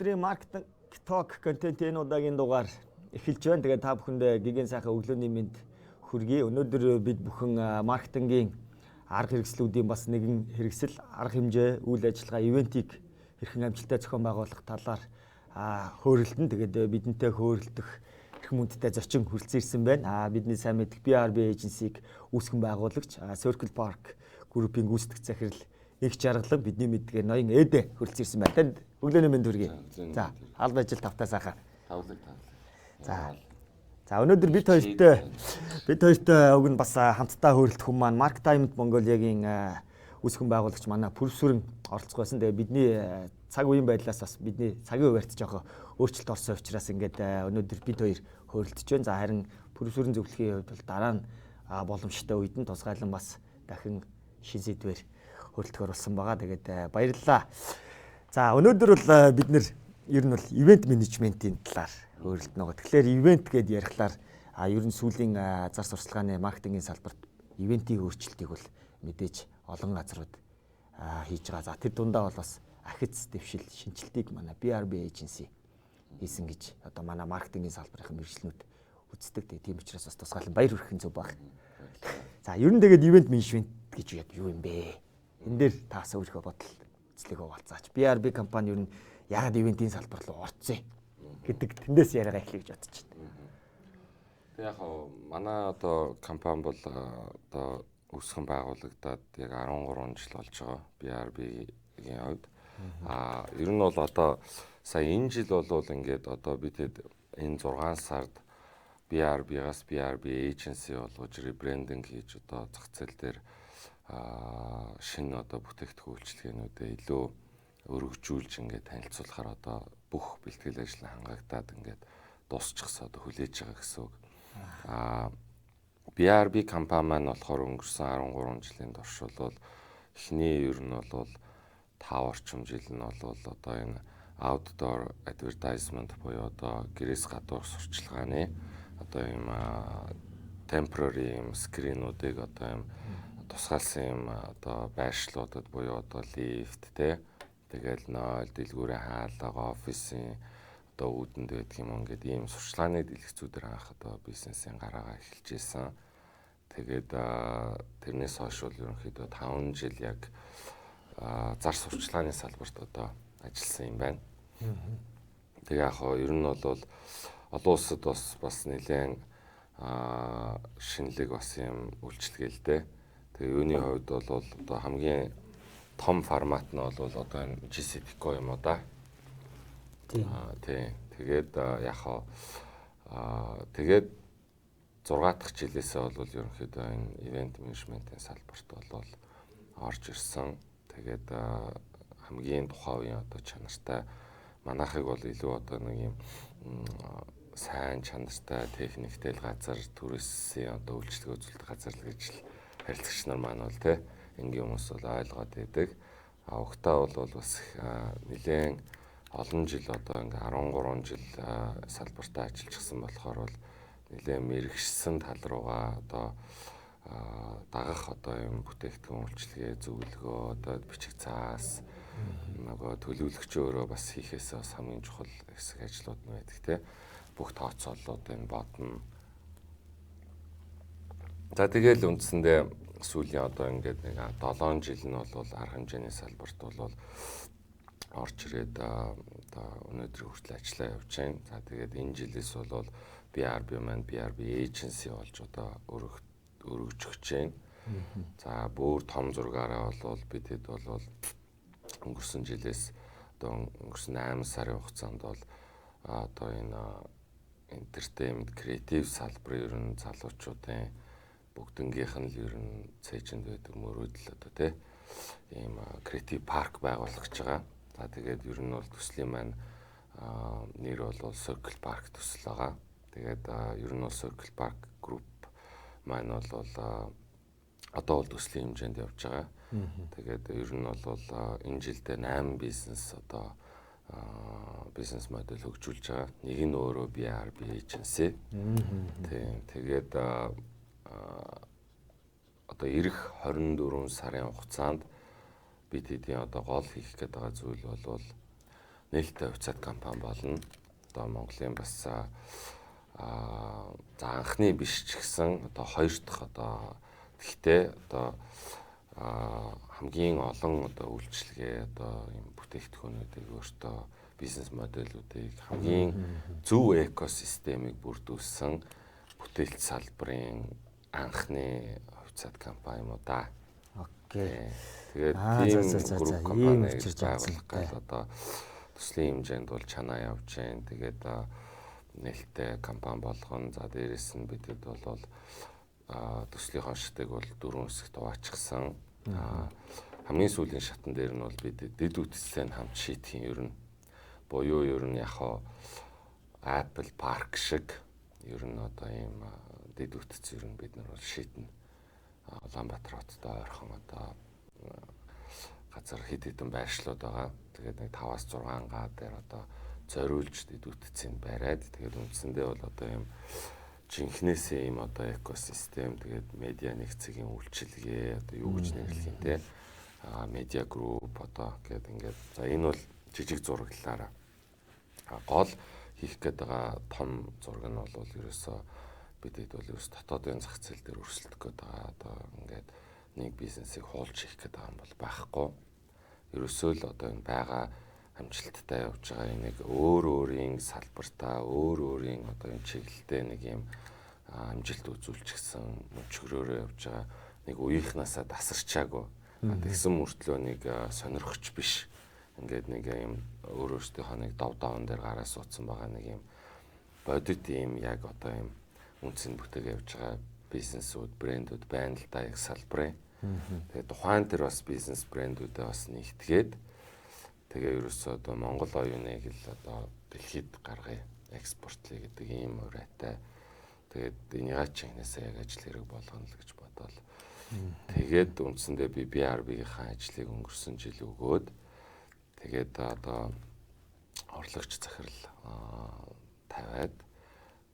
өнөөдрийн маркетинг ток контент энэ удаагийн дугаар эхэлж байна. Тэгээд та бүхэндээ гигэн сайхан өглөөний мэнд хүргэе. Өнөөдөр бид бүхэн маркетингийн арга хэрэгслүүдийн бас нэгэн хэрэгсэл, арга хэмжээ, үйл ажиллагаа, ивентийг хэрхэн амжилттай зохион байгуулах талаар хөөрөлдөн. Тэгээд бидэнтэй хөөрөлдөх эрх мөндөдтэй зочин хүрэлцэн ирсэн байна. Бидний сайн мэддэг BRB Agency-г үүсгэн байгуулагч Circle Park группийн гүйцэтгэх захирал их жаргалан бидний мэддэг ноён Эдэ хүрэлцэн ирсэн байна. Танд өглөөний мэнд хүргэе. За, аль ажил тавтаа сайхан. Тавлаг. За өнөөдөр бид хоёртой уг нь бас хамтдаа хөөрөлдөх хүн маань Mark Diamond Mongolia-гийн үүсгэн байгуулагч манай Пүрвсүрэн оролцох байсан. Тэгээ бидний цаг үеийн байдлаас бас бидний цагийн хуваарьт жоохоо өөрчлөлт орсон учраас ингээд өнөөдөр бид хоёр хөөрөлдөж байна. За харин Пүрвсүрэн зөвлөхийн хувьд бол дараа нь боломжтой үед нь тусгайлан бас дахин шин сэдвээр хөөрөлдөхөр болсон байгаа. Тэгээд баярлалаа. За өнөөдөр бол бид нэр ер нь бол ивент менежментийн талаар хөөрөлдөн байгаа. Тэгэхээр ивент гэдээ ярихлаар ер нь сүүлийн зар сурталчилгааны маркетингийн салбарт ивентийн өөрчлөлтийг бол мэдээж олон газрууд хийж байгаа. За тэр дундаа бол бас ахиц дэвшил шинжилтийг манай BRB Agency хийсэн гэж одоо манай маркетингийн салбарын мэргэжлүүд үздэг. Тийм учраас бас тусгаалan баяр хүргэх зөв баг. За ер нь тэгээд ивент менежмент гэж юу юм бэ? Энэ дээр таас өөрийнхөө бодол үзлэгээ хуваалцаач. BRB компани ер нь яагаад ивентийн салбар руу орцсон гэдэг тэндээс яриагаа эхлэе гэж бодож байна. Тэг яг манай одоо компани бол одоо үүсгэн байгуулагдаад яг 13 жил болж байгаа BRB-ийн хувьд. Ер нь бол одоо сая энэ жил бол ингээд одоо бид энэ 6 сард BRB-гаас BRB Agency болгож ребрендинг хийж одоо зах зээл дээр шинэ одоо бүтээгдэхүүн үйлчилгээнүүдээ илүү өргөжүүлж ингээд танилцуулахаар одоо бүх бэлтгэл ажил хангагдаад ингээд дуусчихсан одоо хүлээж байгаа гэсэн үг. BRB компани маань болохоор өнгөрсөн 13 жилийн турш бол эхний ер нь бол 5 орчим жил нь бол одоо энэ outdoor advertisement буюу одоо гэрээс гадуур сурчлагын одоо юм temporary юм скринүүдийг одоо юм тусгаалсан юм одоо байршлуудад буюу одоо лифт тэгэл 0 дэлгүүрийн хаалга офисын одоо үүдэнд байдаг юм ингээд ийм сурчлагын дэлгэцүүдээр анх одоо бизнесийн гараагаа эхэлж ийсэн. Тэгээд тэрнээс хойш бол ерөнхийдөө 5 жил яг зар сурчлагын салбарт одоо ажилласан юм байна. Тэгээ яг ер нь бол олон улсад бас нэлээд шинэлэг бас юм үйлчлэгээ л дээ. Тэгээ юуны хувьд бол одоо хамгийн том формат нь бол одоо энэ GCTCO юм уу да. Тийм. Тэгээд яг тэгээд 6 дахь жилээсээ бол ерөнхийдөө энэ ивент менежментийн салбарт бол орж ирсэн. Тэгээд хамгийн тухайн үеийн одоо чанартай манайхыг бол илүү одоо нэг юм сайн чанартай техниктэй газар түрээсийн одоо үйлчлэг үзүүлдэг газар л гэж харилцагч нар маань бол энгийн хүмүүс бол ойлгоод байдаг. Угтаа бол бас нэлээд олон жил одоо ингээ 13 жил салбартаа ажиллажсэн болохоор бол нэлээд мэрэгшсэн тал руугаа одоо дагах одоо юм бүтээгдэхүүн үйлчлэгээ зөвлөгөө одоо бичиг цаас нөгөө төлөвлөгч өөрөө бас хийхээс бас хамгийн чухал хэсэг ажлууд нь байдаг бүх тооцоололууд энэ бодно. За тэгэл үндсэндээ сүүлийн одоо ингээд нэг 7 жил нь бол арга хэмжээний салбарт бол орж ирээд одоо өнөөдөр хүртэл ажиллаа явж байна. За тэгээд энэ жилээс бол BRB маань BRB Agency болж одоо өргөжөж байна. За бүр том зургаараа бол бидэд бол өнгөрсөн жилээс одоо өнгөрсөн 8 сарын хугацаанд бол одоо энэ entertainment creative салбарын ер нь залуучуудын бүгднгийнх нь ер нь цээжинд байдаг мөрөөдөл одоо ийм creative park байгуулах гэж байгаа. За тэгээд ер нь бол төслийн маань нэр бол Circle Park төсөл байгаа. Тэгээд ер нь бол Circle Park Group маань бол одоо бол төслийн хэмжээнд явж байгаа. Тэгээд ер нь бол энэ жилдээ 8 бизнес одоо бизнес модель хөгжүүлж байгаа. Нэг нь өөрөө BRB Agency. Тэгээд одоо ирэх 24 сарын хугацаанд бид хэдийн одоо гол хийх гээд байгаа зүйл бол нээлттэй хувьцаат компани болно. Одоо Монголын бас за анхны биш ч гэсэн одоо хоёр дахь одоо тэгтээ одоо хамгийн олон одоо үйлчилгээ одоо юм бүтээгдэхүүнүүдийг өөртөө бизнес моделүүдийг хамгийн зөв экосистемийг бүрдүүлсэн бүтээлч салбарын анхны хувьцаат компани юм уу да. Окей. Тэгээд тийм групп компани байгуулах гал одоо төслийн хэмжээнд бол чанаа явж байна. Тэгээд нээлттэй компани болгоно. За дээрэс нь бидэд бол төслийн хоншигтыг бол 4 хэсэгт хуваачсан. Хамгийн сүүлийн шатан дээр нь бол бид дэд үтцлээ хамт шийтгэн ер нь буюу ер нь яг Apple Park шиг ер нь одоо ийм дэд үтц ер нь бид нар бол шийднэ. Улаанбаатар хоттой ойрхон одоо газар хэд хэдэн байршлууд байгаа. Тэгээд нэг 5-6 га дээр одоо зориулж дэд үтцийг бариад тэгээд үндсэндээ бол одоо ийм жинхнээсээ ийм одоо экосистем тэгээд медиа нэгцгийн үйлчилгээ одоо юу гэж нэрлэх юм те медиа групп одоо гэдэг ингээд за энэ бол жижиг зураглалаараа гол хийх гээд байгаа том зураг нь бол ерөөсөө бидэд бол ерөөс дотоодын зах зээл дээр өрсөлдөх гээд байгаа одоо ингээд нэг бизнесийг хуулж хийх гээд байгаа юм бол байхгүй ерөөсөө л одоо энэ байгаа амжилттай явж байгаа нэг өөрийн салбартаа өөрийн одоо энэ чиглэлдээ нэг юм амжилт үзүүлчихсэн мөчгөрөөрөө явж байгаа нэг үеийнхнаасаа тасарчаагүй тэгсэн мөртлөө нэг сонирхч биш ингээд нэг юм өөрөөсдийнхөө нэг дов даван дээр гараа суудсан байгаа нэг юм бодит юм яг одоо юм үнцэн бүтээг явж байгаа бизнесүүд брэндүүд байна л да яг салбарын тэгээд тухайн тэр бас бизнес брэндүүдээ бас нэгтгээд тэгээ ерөөсөө одоо Монгол оюуныг л одоо дэлхийд гаргая экспортлъя гэдэг ийм урайтай. Тэгээд энийгээ чинээсээ яг ажил хэрэг болгоно л гэж бодоол. Тэгээд үндсэндээ би BRB-ийн ажлыг өнгөрсөн жил өгөөд тэгээд одоо орлогч захирал тавиад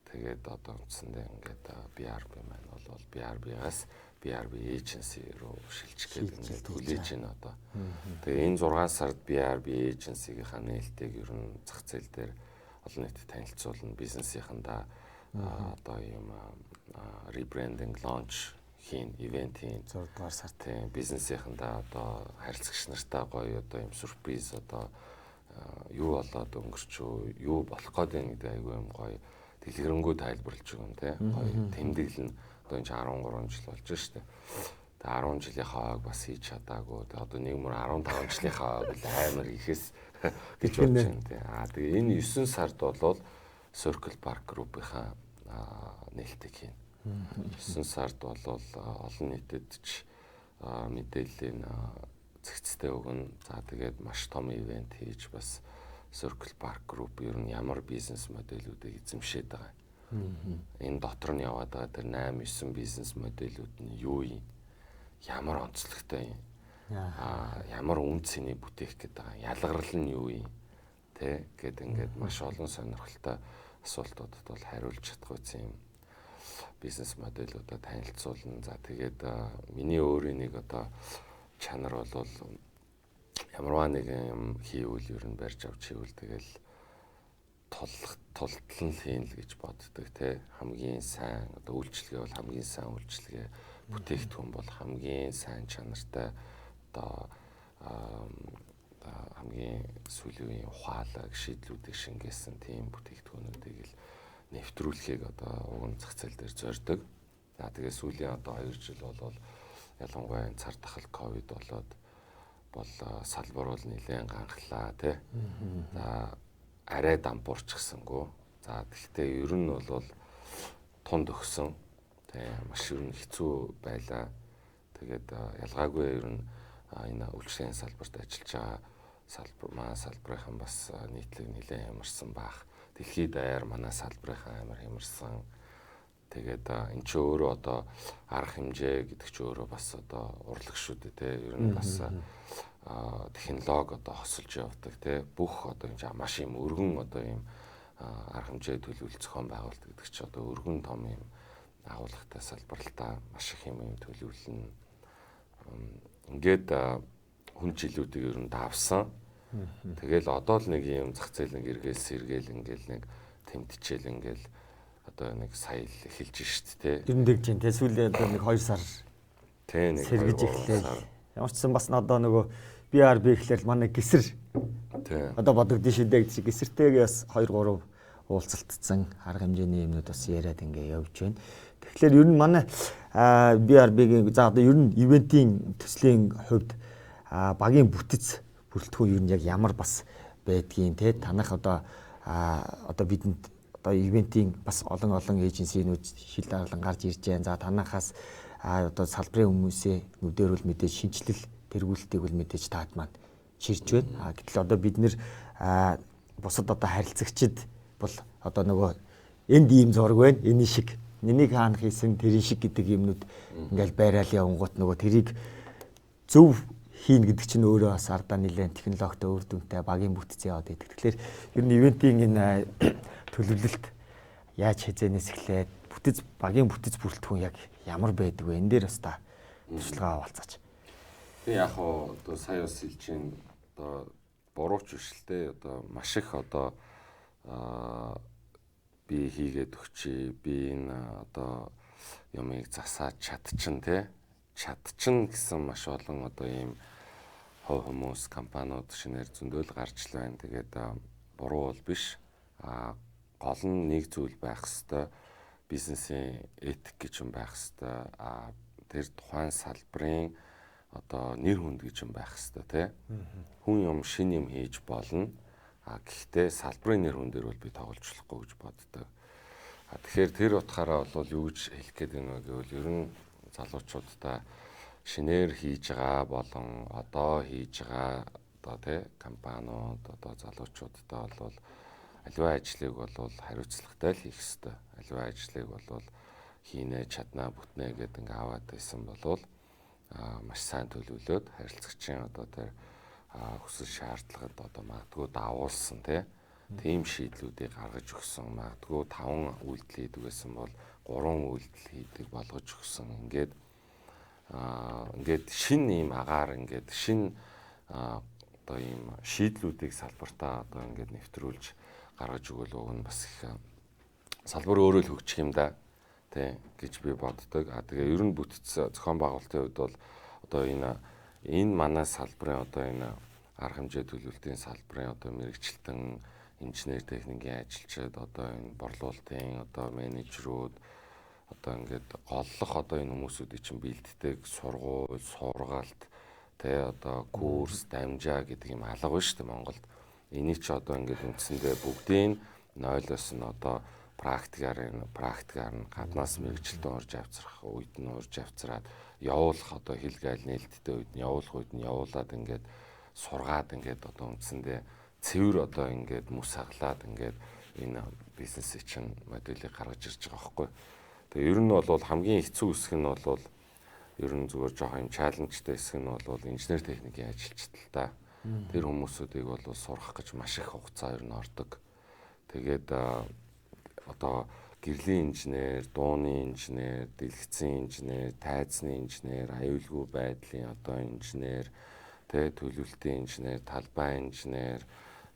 тэгээд одоо үндсэндээ ингээд BRB маань бол BRB-гаас BRB agency руу шилжих гэдэг ингээд хүлээж байна одоо. Тэгээ энэ 6 сард BRB agency-ийнхаа нээлтийг ер нь зах зээл дээр олон нийтэд танилцуулна, бизнесийнхандаа одоо юм rebranding launch хийн, ивент хийн 6 дугаар сард тийм бизнесийнхандаа одоо харилцагч нартаа гоё одоо юм сюрприз одоо юу болоод өнгөрчөө, юу болох гээд байна гэдэг айгүй юм гоё дэлгэрэнгүй тайлбарлаж өгөн тий гоё тэмдэглэн одоо энэ 13 жил болж штэ. Тэгээ 10 жилийн хавааг бас хийж чадаагүй. Тэгээ одоо нэг мөр 15 жилийн хавааг л амар ихээс гэж бодож байна тий. Тэгээ энэ 9 сард болвол Circle Park Group-ийнхаа нээлтийг хийнэ. 9 сард болвол олон нийтэд ч мэдээллийн зэгцтэй өгнө. За тэгээд маш том ивент хийж бас Circle Park Group ер нь ямар бизнес моделүүдийг эзэмшээд байгаа. Энэ дотор нь яваад байгаа тэр 8-9 бизнес моделүүд нь юу юм? Ямар онцлогтой юм? Ямар үн цэний бүтээх гэдэг байгаа. Ялгарл нь юу юм? Тэ гэд ингээд маш олон сонирхолтой асуултуудад бол хариулж чадахгүй юм бизнес моделуудаа танилцуулна. За тэгээд миний өөрийн нэг одоо чанар бол ямарваа нэг юм хийвэл ер нь барьж авч хийвэл тэгэл тултлан хийн л гэж боддог те хамгийн сайн одоо үйлчлэгээ бол хамгийн сайн үйлчлэгээ бүтээгдэхүүн бол хамгийн сайн чанартай одоо хамгийн сүүлийн ухаалаг шийдлүүдийг шингээсэн тийм бүтээгдэхүүнүүдийг л нэвтрүүлэхийг одоо уг нь зах зээл дээр зорддог. За тэгээ сүүлийн одоо 2 жил бол ялангуяа цар тахал ковид болоод бол салбар бол нэлээд ганхлаа тий. За арай дампуурчихсангүй. За тэгвэл ер нь бол тунд өгсөн. Тий маш ер нь хэцүү байлаа. Тэгээд ялгаагүй ер нь энэ үйлчлэгийн салбарт ажиллаж байгаа салбарынхан бас нийтлэг нэлээд ямарсан баах. Дэлхийд даяар манай салбарынхан амар хямарсан. Тэгээд эн чинь өөрөө одоо арга хэмжээ гэдэг чинь өөрөө бас одоо урлаг шүү дээ тий. Ер нь бас технологи одоо хосолж явдаг тий. Бүх одоо энэ маш юм өргөн одоо юм арга хэмжээ төлөвлөлт зохион байгуулалт гэдэг чинь одоо өргөн том юм агуулгатай салбарлалтаа маш их юм төлөвлөлнө. Ингээд хүн жилүүдийг ер нь давсан. Тэгэл одоо л нэг юм зах зээл нэг эргээл сэргээл ингээл нэг тэмтчихэл ингээл одоо нэг сая л эхэлж штт те. Ер нь дэгж जैन те сүүлийн одоо нэг 2 сар Тэ нэг сэргэж 2 эхлэв. сар. Ямар ч гэсэн бас одоо нөгөө BRB гэхлээр манай гисэр Тэ. одоо бодогдсон шидэ гэдэг гисэртэйгээ бас 2 3 уулзалтцсан арга хэмжээний юмнууд бас яриад ингээ явж байна. Тэгэхээр ер нь манай BRB-гийн за одоо ер нь ивентийн төслийн хувьд багийн бүтэц бүрэлдэхүүн ер нь яг ямар бас байдгийг те танах одоо бидэнд одоо ивентийн бас олон эйженсинүүд шил даргалан гарч ирж байна. За танахаас одоо салбарын хүмүүсээ нүдээр бол мэдээж шинжилэл тэргүүлэлтийг бол мэдээж таад маань ширж байна. Гэтэл одоо бид нэр бусад одоо харилцагчид бол одоо нөгөө энд ийм зураг байна. Эний шиг нэнийг хаана хийсэн тэрийн шиг гэдэг юмнууд ингээл байраал явангуут нөгөө тэрийг зөв хийн гэдэг чинь өөрөө бас ардаа нэлээд технологитой үр дүнтэй багийн бүтцээ яваад идэг. Тэгэхээр ер нь ивентийн энэ төлөвлөлт яаж хязгаанаас эхлээд багийн бүтэц бүрэлдэхүүн яг ямар байдаг вэ? Энэ дээр бас та туршлагаа авалцаач. Тэгээ яг одоо сая бас хэлжин одоо бурууч биш л те одоо маш их одоо би хийгээд өгчий би энэ одоо юмыг засаад чадчихна те чадчихна гэсэн маш олон одоо ийм хов хүмүүс компаниуд шинээр зөндөөл гарч л байна. Тэгээд буруу бол биш. Гол нь нэг зүйл байх хэвээр бизнесийн этик гэж юм байх хэвээр тэр тухайн салбарын одоо нэр хүнд гэж юм байх хэвээр тий. Хүн юм шин юм хийж болно. Гэхдээ салбарын нэр хүн дээр бол би тоглож болохгүй гэж боддог. Тэгэхээр тэр утгаараа бол юу гэж хэлэх гээд байна вэ гэвэл ер нь залуучуудаа шинээр хийж байгаа болон одоо хийж байгаа одоо тий компаниуд одоо залуучуудтай бол аливаа ажлыг бол хариуцлагатай л хийх ёстой. Аливаа ажлыг бол хийнэ, чаднаа, бүтнэ гэдэг ингээ аваад байсан бол маш сайн төлөвлөөд харилцагчийн одоо тэр хүсэл шаардлагад одоо магадгүй даавуулсан тийм шийдлүүдийг гаргаж өгсөн. Магадгүй 5 үйлдэл хийдэг байсан бол 3 үйлдэл хийдэг болгож өгсөн. Ингээд шин ийм агаар ингээд шин одоо ийм шийдлүүдийг салбартаа одоо ингээд нэвтрүүлж гаргаж өгвөл уг нь бас их салбар өөрөө л хөгжих юм да тий гэж би боддог. Тэгээ ер нь бүтц зохион байгуулалтын хувьд бол одоо энэ манай салбарын одоо энэ арга хэмжээ төлөвлөлтийн салбарын одоо мэрэгчлэн инженер техникийн ажилчид одоо энэ борлуулалтын одоо менежерүүд одоо ингээд голлох одоо энэ хүмүүсүүдийн чинь бэлддэг сургууль, сургаалт тий одоо курс, дамжаа гэдэг юм алга байна шүү дээ Монголд. Энийг ч одоо ингээд үндсэндээ бүгдийг нойлоос нь одоо практикаар нь гаднаас мэрэгчлэн орж авчрах үед нь орж авчраад явуулах одоо хэлгээл нээлттэй үед нь явуулах үед нь явуулаад ингээд сургаад ингээд одоо үндсэндээ цэвэр одоо ингээд мөс хаглаад ингээд энэ бизнесийн чинь модулийг гаргаж ирж байгаа байхгүй. Тэгээ ер нь бол хамгийн хэцүү хэсэг нь бол ер нь зүгээр жоох юм чаленжтай хэсэг нь бол инженер техникийн ажилчид л та. Тэр хүмүүсүүдийг бол сурах гэж маш их хугацаа ер нь ордог. Тэгээд одоо гэрлийн инженер, дууны инженер, дэлгэцийн инженер, тайзны инженер, аюулгүй байдлын одоо инженер, төлөвлөлтийн инженер, талбай инженер,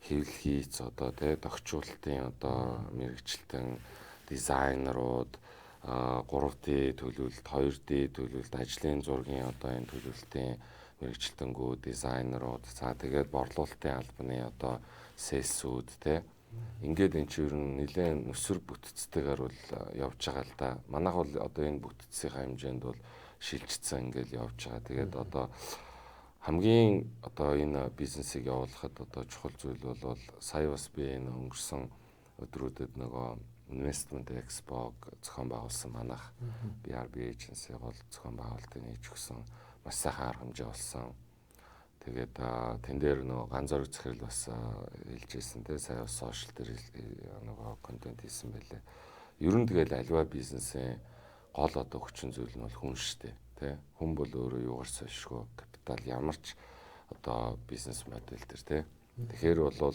хэвлэл хийц одоо тохиолчлолтын одоо мэрэгчлэн дизайнерууд 3D төлөвлөлт, 2D төлөвлөлт, ажлын зургийн одоо энэ төлөвлөлтийн мэрэгчлэнгүү дизайнерууд, за тэгээд борлуулалтын албаны одоо сэлсүүд ингээд энэ чинь ер нь нэлээд нүсэр бүтцтэйгээр бол явж байгаа л да. Манайх бол одоо энэ бүтцийн хэмжээнд бол шилжчихсэн ингээд явж байгаа. Тэгээд одоо хамгийн одоо энэ бизнесийг явуулахад одоо чухал зүйл бол сая бас би энэ өнгөрсөн өдрүүдэд нөгөө Investment Expo зохион байгуулсан манайх BRB agency бол зохион байгуулалтыг хийж өгсөн. Маш сайхан арга хэмжээ болсон. Тэгээд тэн дээр нөгөө ганц зориг захирал бас хэлжсэн сая бас сошиал дээр нөгөө контент хийсэн байлээ. Ер нь тэгэл аливаа бизнесийн гол одоо хүчин зүйл нь бол хүн шүү дээ. Хүн бол өөрөө юугаар сошгүй капитал ямар ч одоо бизнес модель дээр тэгэхээр бол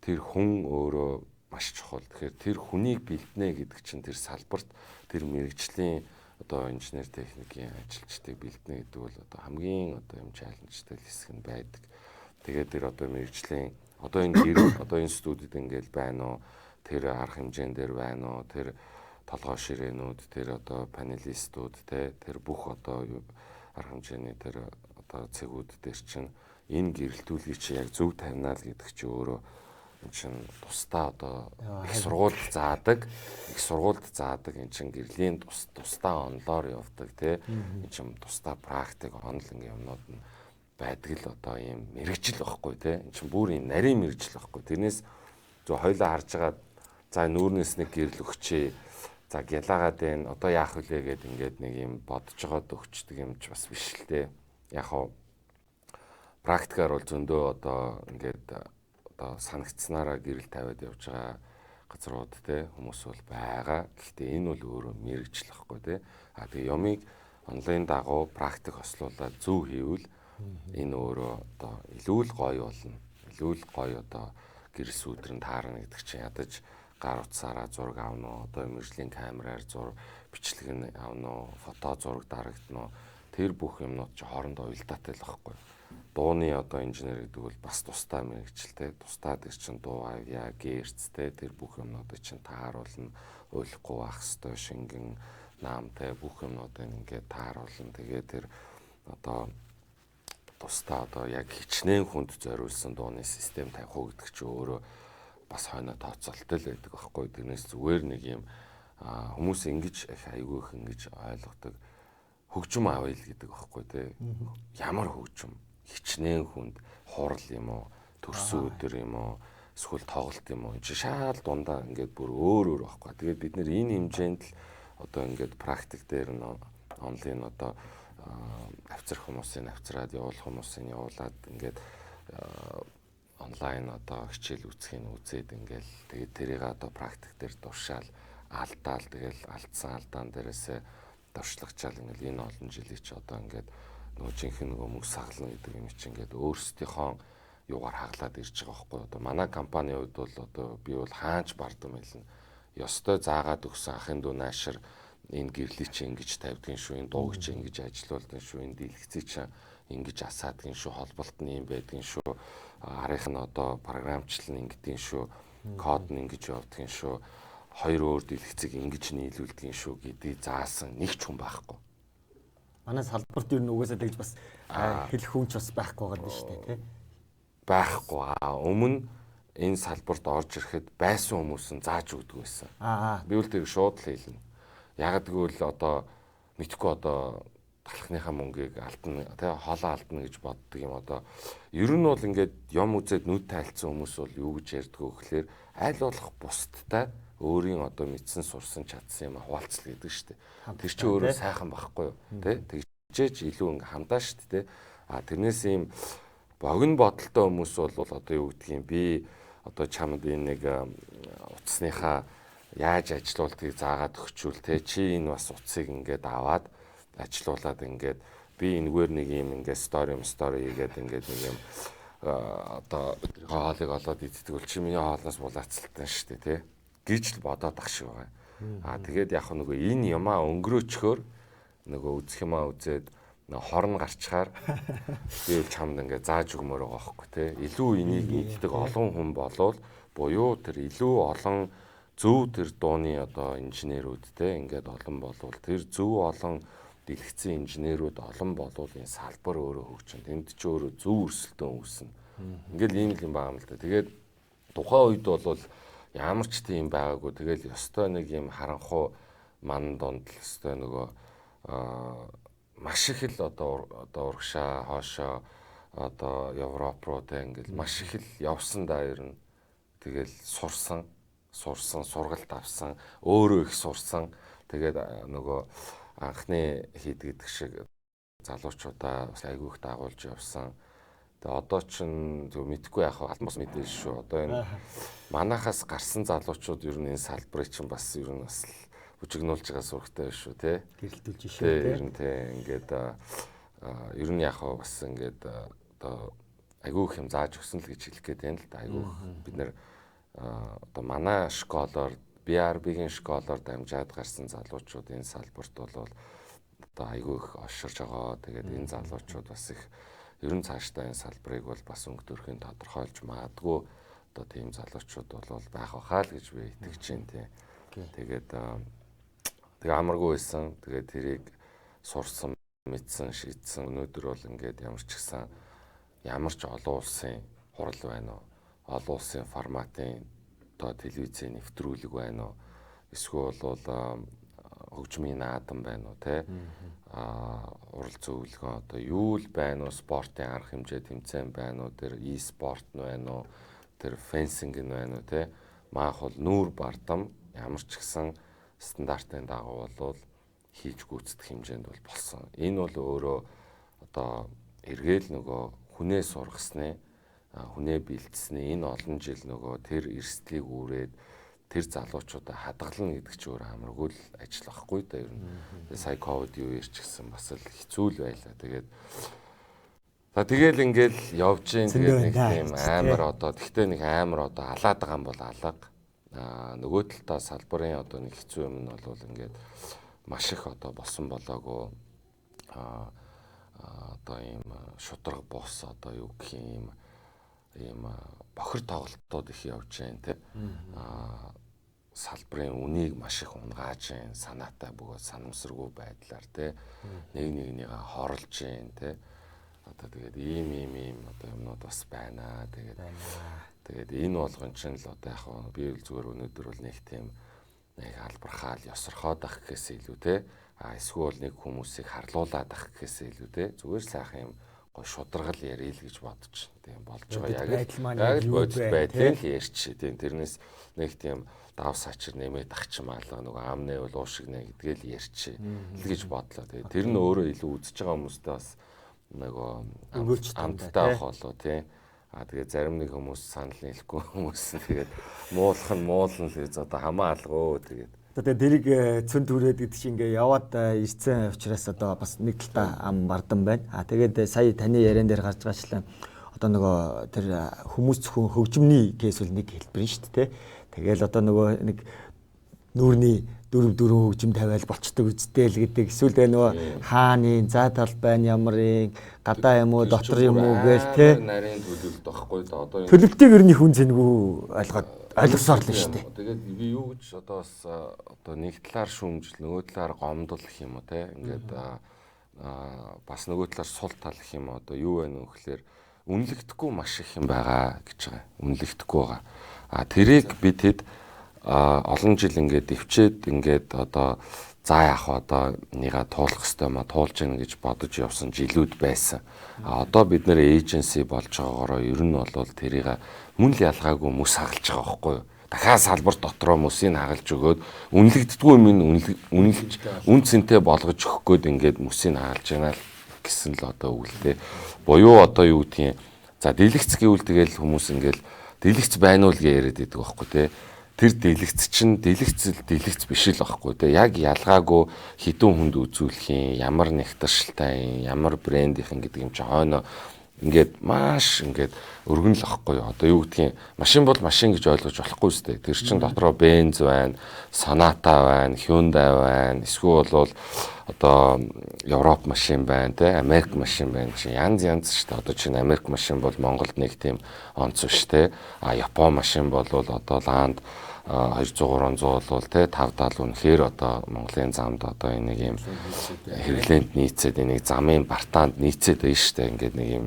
тэр хүн өөрөө маш чухал. Тэгэхээр тэр хүнийг бэлднэ гэдэг чинь тэр салбарт тэр мэрэгжлийн одоо инженер техникийн ажилчдыг бэлднэ гэдэг бол одоо хамгийн одоо юм чаленжтай хэсэг нь байдаг. Тэгээд тэр одоо мэрэгжлийн одоо энэ гэр одоо энэ студид ингээл байна уу? Тэр арга хэмжээн дээр байна уу? Тэр толгой ширээнүүд, тэр одоо панелистууд тэр бүх одоо арга хэмжээний тэр одоо цэгүүд дээр чинь энэ гэрэлтүүлгийг чи яг зөв тавина л гэдэг чи өөрөө энэ чинь тусдаа одоо их сургуульд заадаг энэ чинь гэрлийн тусдаа онлоор явдаг энэ чинь тусдаа практик онл ингээ юмнууд нь байдаг л одоо ийм мэрэгжил байхгүй энэ чинь бүр ийм нарийн мэрэгжил байхгүй. Тэрнээс зөв хоёлаа харж байгаа за нүүрнээс нэг гэрэл өгчээ. За гялагаад байна. Одоо яах вүлээ гэд ингээд нэг юм бодож байгаад өгчдөг юм ч бас биш л дээ. Яг хоо практикаар бол зөндөө одоо ингээд одоо санагцснараа гэрэл тавиад явж байгаа газрууд хүмүүс бол байгаа. Гэхдээ энэ бол өөрөө мэрэгжил واخгүй А тэгээ юмыг онлайн дагуу практик хослуулаад зөв хийвэл энэ өөрөө одоо илүү л гоё болно. Илүү л гоё одоо гэрэл сүудрэн таарна гэдэг чинь ядаж гар утсаараа зураг авна уу, одоо мэржлийн камераар зураг бичлэг нь авна уу, фото зураг дарагдана уу. Тэр бүх юмнууд чи хоорондоо уялдаатай л байхгүй. Дууны одоо инженер гэдэг бол бас тусдаа мэрэгчлээ. Тусдаа тэр чин дуу авьяа, гэрцтэй тэр бүх юмнуудыг чин тааруулна. Ойлгохгүй байх хэвээр шингэн наамтай бүх юмнуудыг ингээд тааруулна. Тэгээ тэр одоо тусдаа одоо яг хичнээн хүнд зориулсан дууны систем тавих уу гэдэг чи өөрөө бас хойно тооцоолтой л байдаг байхгүй. Тэрнээс зүгээр нэг юм хүмүүс ингэж айгүй их ингэж ойлгодог хөгжим авъя л гэдэг байхгүй Ямар хөгжим? Хичнээн хүнд хурал юм уу? Төрсөн өдөр юм уу? Эсвэл тоглолт юм уу? Энд шаал дундаа ингээд бүр өөр байхгүй. Тэгээд бид нэр энэ хэмжээнд л одоо ингээд практик дээр нь онлайн одоо авчрах хүмүүсийн авчраад явуулах хүмүүсийн явуулаад ингээд онлайн одоо хичээл үүсгэх нь үзээд ингээл тэгээд тэрийг одоо практик дээр дуршаал алдаал тэгэл алдсан алдаан дээрээсээ дуршлагчаал ингээл энэ олон жилийн чи одоо ингээд нөгөө жинхэнэ нөгөө мөнгө саглана гэдэг юм чи ингээд өөрсдийнхөө юугаар хаглаад ирж байгаа байхгүй одоо манай компанийн хувьд бол одоо би бол хаач бардам хэлнэ ёстой заагаад өгсөн ахын дүү наашир энэ гэрлийг чи ингэж тавьдгийн шүү энэ дууг чи ингэж ажилуулдаг шүү энэ дэлгэцийг чи ингэж асаадгийн шүү холболт нь юм байдгийн шүү арих нь одоо програмчлал нь ингэдгийн шүү код нь ингэж явдгийн шүү хоёр өөр дэлгэцийг ингэж нийлүүлдгийн шүү гэдгийг заасан нэг ч хүн байхгүй. Манай салбарт юу нүгээсээ тэгж бас хэлэх хүн ч бас байхгүй байгаа юм шүү дээ тий. Байхгүй. Өмнө энэ салбарт орж ирэхэд байсан хүмүүс нь зааж өгдөг байсан. Би үл тэр шууд л хэлнэ. Яг гэвэл одоо мэдхгүй одоо талхныхаа мөнгийг алдна тий хоолоо алдна гэж боддог юм одоо ер нь бол ингээд юм үзээд нүд тайлцсан хүмүүс бол юу гэж ярьдаг вэ гэхээр аль болох бусдтай өөрийн одоо мэдсэн сурсан чадсан юм хуваалцал гэдэг шүү дээ. Тэр чинь өөрөө сайхан байхгүй юу тий тэгжээч илүү ингээд хамдаа шүү дээ. Тэрнээс ийм богино бодолтой хүмүүс бол одоо юу гэдгийг би одоо чамд энэ нэг утасныхаа яаж ажилуулдгийг заагаад өгчүүл те чи энэ бас утсыг ингээд аваад ажилуулад ингээд би энэгээр нэг юм ингээд стори хийгээд ингээд нэг юм одоо хоолыг олоод иддэг бол чи миний хоолноос булаацалтай шүү дээ те гэж л бодоод ах шиг байгаа. Тэгээд яг нөгөө энэ юмаа өнгөрөөчхөөр нөгөө үзэх юмаа үзээд хорн гарчхаар би чамд ингээд зааж өгмөр байгаа байхгүй те илүү энийг мэддэг олон хүн болвол буюу тэр илүү олон зөв тэр дууны одоо инженерүүдтэй ингээд олон болвол тэр зөв олон дэлгэцэн инженерүүд олон болвол энэ салбар өөрөө хөгжинд энд ч өөрөө зөв өрсөлдөөн үүснэ. Ингээл ийм л юм байгаа юм л да. Тэгээд тухайн үед бол ямар ч тийм байгаагүй. Тэгэл ёстой нэг юм харанхуу ман донд л ёстой нөгөө маш их л одоо урагшаа хоошоо одоо Европ руу тэ ингээл маш их л явсан да ер нь. Тэгэл сурсан сургалт авсан өөрөө их сурсан тэгээд нөгөө анхны хийдэг шиг залуучуудаа айгүй их дагуулж явсан. Тэгээ одоо ч зөв мэдгүй яах вэ аль бос мэдээж шүү. Одоо энэ манахаас гарсан залуучууд ер нь энэ салбарыг чинь бас ер нь бас бүжигнүүлж байгаа сурагтай шүү те. Гэрэлтүүлж шүү те. Ер нь те ингээд ер нь яах вэ бас ингээд одоо айгүй их юм зааж өгсөн л гэж хэлэх гээд байна л да. Айгүй бид нэр одоо манай школоор BRB-гийн школоор дамжаад гарсан залуучууд энэ салбарт бол одоо айгүй их орширж байгаа. Тэгээд энэ залуучууд бас их ер нь цаашдаа энэ салбарыг бол бас өнгө төрхийн тодорхойлж магадгүй одоо тийм залуучууд бол байх байхаа л гэж би итгэж байна тий. Тэгээд тэгээ амаргүй байсан. Тэгээд тэрийг сурсан, мэдсэн, шийдсэн. Өнөөдөр бол ингээд ямар ч гэсэн ямар ч олон улсын хурал байна уу? Олон улсын форматын одоо телевизийн нэвтрүүлэг байна уу? Эсвэл бол хөгжмийн наадам байна уу те? Урал зөвлөгөө одоо юу л байна уу? Спортын арга хэмжээ тэмцээн байна уу? Тэр e-спорт нь байна уу? Тэр фенсинг нь байна уу те? Маах бол нүүр бардам ямар ч гэсэн стандартын дагуу бол хийж гүйцэтгэх хэмжээнд бол болсон. Энэ бол өөрөө одоо эргээл нөгөө хүнээ сургасны, хүнээ бэлдсэний энэ олон жил нөгөө тэр эрсдлийг үүрээд тэр залуучуудаа хадгална гэдэг чинь өөр амаргүй л ажил байхгүй да ер нь. Сая ковид юу ирч гисэн бас л хэцүү л байлаа. Тэгээд тэгэл ингээл явж гин тэгээд нэг тийм амар одоо тэгтээ нэг амар одоо алаад байгаа юм бол алга. Нөгөө талдаа салбарын одоо нэг хэцүү юм нь бол ингээд маш их одоо босон болоогүй одоо ийм шудраг бос одоо юу гэх юм ийм бохир тоглолтууд их явж байна те. Салбарын үнийг маш их унгааж байна, санаатай бөгөөд санамсаргүй байдлаар те. Нэг нэгнийгээ хорлж байна те. Одоо тэгээд ийм одоо юмнууд бас байна. Тэгээд энэ болгон чинь л одоо яг би зүгээр өнөөдөр бол нэг тийм нэг албархаал ёсорхоод ах гэхээс илүү те. Эсвэл нэг хүмүүсийг харлуулад ах гэхээс илүү те. Зүгээр сайхан юм гой шударгал ярил гэж бодож тийм болж байгаа. Яг л бодит байдлыг ярьч. Тийм тэрнээс нэг тийм дав сачир нэмээд ахчмаалга нөгөө амны бол уушиг нэ гэдгээл ярьч. Л гэж бодлоо. Тийм тэр нь өөрөө илүү үзэж байгаа хүмүүстээ бас нөгөө амттай авах болоо тийм. Тэгээ зарим нэг хүмүүс санал нийлэхгүй хүмүүс тэгээд муулна л гэж одоо хамаа алгоо тэгээд. Тэгээд дэрийг цөнд түрээд гэдэг чинь ингээ яваад ирсэн учраас одоо бас нэг талдаа ам бардан байна. Тэгээд сая таны яриан дээр гарч байгаачлаа одоо нөгөө тэр хүмүүс зөвхөн хөгжмөний кейс бол нэг хэлбэр нь шүү дээ. Тэгээл одоо нөгөө нэг нүүрний дөрөв хөгжим тавиал болчдөг үстэй л гэдэг. Эсвэл нөгөө хааны за тал байна ямарын гадаа юм уу дотор юм уу гээл те. Нарийн төлөвлөлт байхгүй да одоо төлөвлөлтийг ер нь хүн зэнгүй ойлгосоор л шүү дээ. Тэгээд би юу гэж одоо бас одоо нэг талаар шүүмжил нөгөө талаар гомдол гэх юм уу те. Ингээд бас нөгөө талаар сул тал гэх юм одоо юу вэ нөх гэхээр үнэлэгдэхгүй маш их юм байгаа гэж байгаа. Үнэлэгдэхгүй байгаа. Тэрийг би тэд олон жил ингээд өвчээд ингээд одоо за яах одоо нэга туулах хэвээр ма туулж гин гэж бодож явсан жилүүд байсан. Одоо бид нэр эйженси болж байгаагаараа ер нь бол тэрийг мөн л ялгаагүй мөс хагалж байгаа байхгүй юу? Дахиад салбар дотроо мөсийг хагалж өгөөд үнэлэгддэггүй юм үнэлж үн цэнтэй болгож өгөх гээд ингээд мөсийг хагалж байна гэсэн л одоо үгэлтэй. Буюу одоо юу гэдгийг за дэлгэц гэвэл тэгэл хүмүүс ингээд дэлгэц байна уу л гэж яриад байдаг байхгүй тий. Тэр дэлгэц чинь дэлгэц биш л байхгүй те. Яг ялгаагүй хідэн хүнд үзүүлэх юм, ямар нэгтаршилтай юм, ямар брэндийнхэн гэдэг юм чи хойно ингээд маш ингээд өргөн л ахгүй юу. Одоо юу гэдгийг машин бол машин гэж ойлгож болохгүй зү. Тэр чин дотроо Benz байна, Sonata байна, Hyundai байна, эсвэл бол одоо Европ машин байна те, Америк машин байна чи янз шүү дээ. Одоо чинь Америк машин бол Монголд нэг тийм онц биш те. Япон машин бол одоо Land 200-300 бол те 5-70 үнэхээр одоо Монголын замд одоо нэг юм хэрэглээнд нийцээд нэг замын бартаанд нийцээд байна шүү дээ. Ингээд нэг юм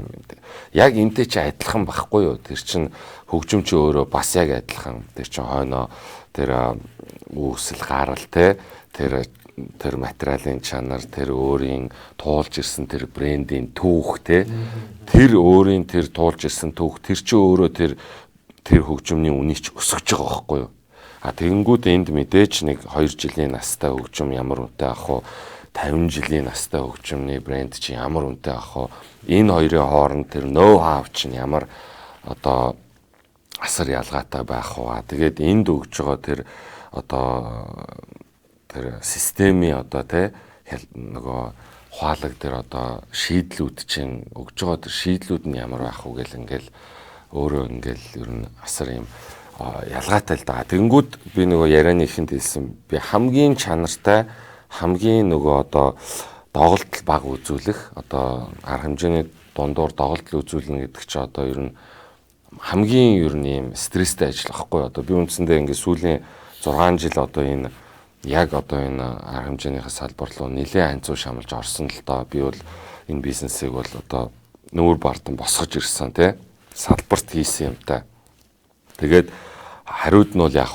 яг энтэй чи адилхан байхгүй юу? Тэр чин хөгжим чи өөрөө бас яг адилхан. Тэр чин хойноо тэр үүсэл гарал те тэр материалын чанар, тэр өөрийн туулж ирсэн тэр брендийн түүх те тэр өөрийн тэр туулж ирсэн түүх тэр чи өөрөө тэр хөгжмөний үнийг ч өсгөж байгаа байхгүй юу? Тэгэнгүүт энд мэдээж нэг 2 жилийн настай хөгжим ямар үнэтэй ах вэ? 50 жилийн настай хөгжмөний брэнд чи ямар үнэтэй ах вэ? Энэ хоёрын хооронд тэр ноу хау чинь ямар одоо асар ялгаатай байх вэ? Тэгээд энд өгж байгаа тэр одоо тэр системийн одоо те нөгөө ухаалаг тэр одоо шийдлүүд чинь өгж байгаа тэр шийдлүүд нь ямар байх вэ гэл ингээл өөрөө ингээл ер нь асар юм ялгаатай л да. Тэнгүүд би нөгөө ярианы ихэнд хэлсэн би хамгийн чанартай хамгийн нөгөө одоо доголдол баг үзүүлэх одоо арга хэмжээний дундуур доголдол үзүүлнэ гэдэг чи одоо ер нь хамгийн ер нь ийм стресстэй ажил ахгүй одоо би үндсэндээ ингээд сүүлийн 6 жил одоо энэ яг одоо энэ арга хэмжээнийхээ салбар руу нэлээд ханцуу шамалж орсон л доо би бол энэ бизнесийг бол одоо нүүр бардан босгож ирсэн тий салбарт хийсэн юм та. Тэгээд хариуд нь бол яг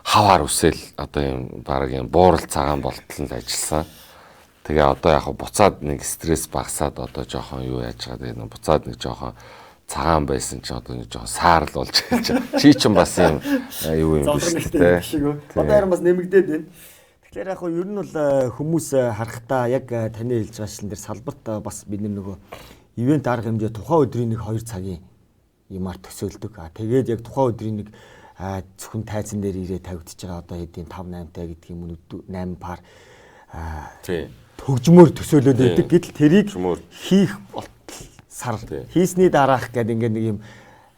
хаваар үсэл одоо юм баг юм буурал цагаан болтол нь ажилласан. Тэгээ одоо яг буцаад нэг стресс багасаад одоо жоохон юу яаж байгаа тэгээд буцаад нэг жоохон цагаан байсан ч одоо нэг жоохон саарл болж байгаа чи ч бас юм юу юм биш үү? Одоо харин бас нэмэгдээд байна. Тэгэхээр яг ер нь бол хүмүүс харахтаа яг таны хэлж байгаа шин дээр салбарт бас бид нөгөө ивент арга хэмжээ тухайн өдрийн нэг 2 цагийн юмар төсөөлдөг. Тэгээд яг тухайн өдрийн нэг зөвхөн тайзан дээр ирээ тавигдчихж байгаа одоо хэдийн 5 8 таа гэдэг юм уу 8 пар төгжмөр төсөөлөд байдаг. Гэтэл тэрийг хийх сар хийсний дараах гэдэг ингээд нэг юм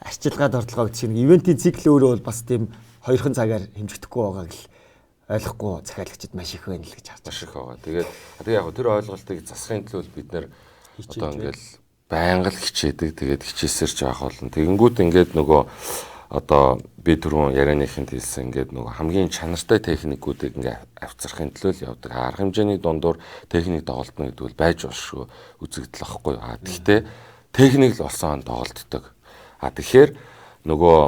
арчилгаад ордлогоо гэдэг шиг ивентийн цикл өөрөө бол бас тийм 2хан цагаар хэмжигдэхгүй байгааг л ойлгохгүй захиалагчид маш их байна л гэж харж байгаа. Тэгээд яг тэр ойлголтыг засахын төлөө бид нэр одоо ингээд байнга л хичээдэг. Тэгээд хичээсээр ч яах болно. Тэгэнгүүт ингээд нөгөө одоо би түрүүн ярианыхынд хэлсэн ингээд нөгөө хамгийн чанартай техникүүдийг ингээд авчрахын төлөө л явдаг. Арга хэмжээний дундуур техник доголдно гэдэг бол байж болшгүй үзэгдэл واخгүй. Гэхдээ техник л олсон доголддог. Тэгэхээр нөгөө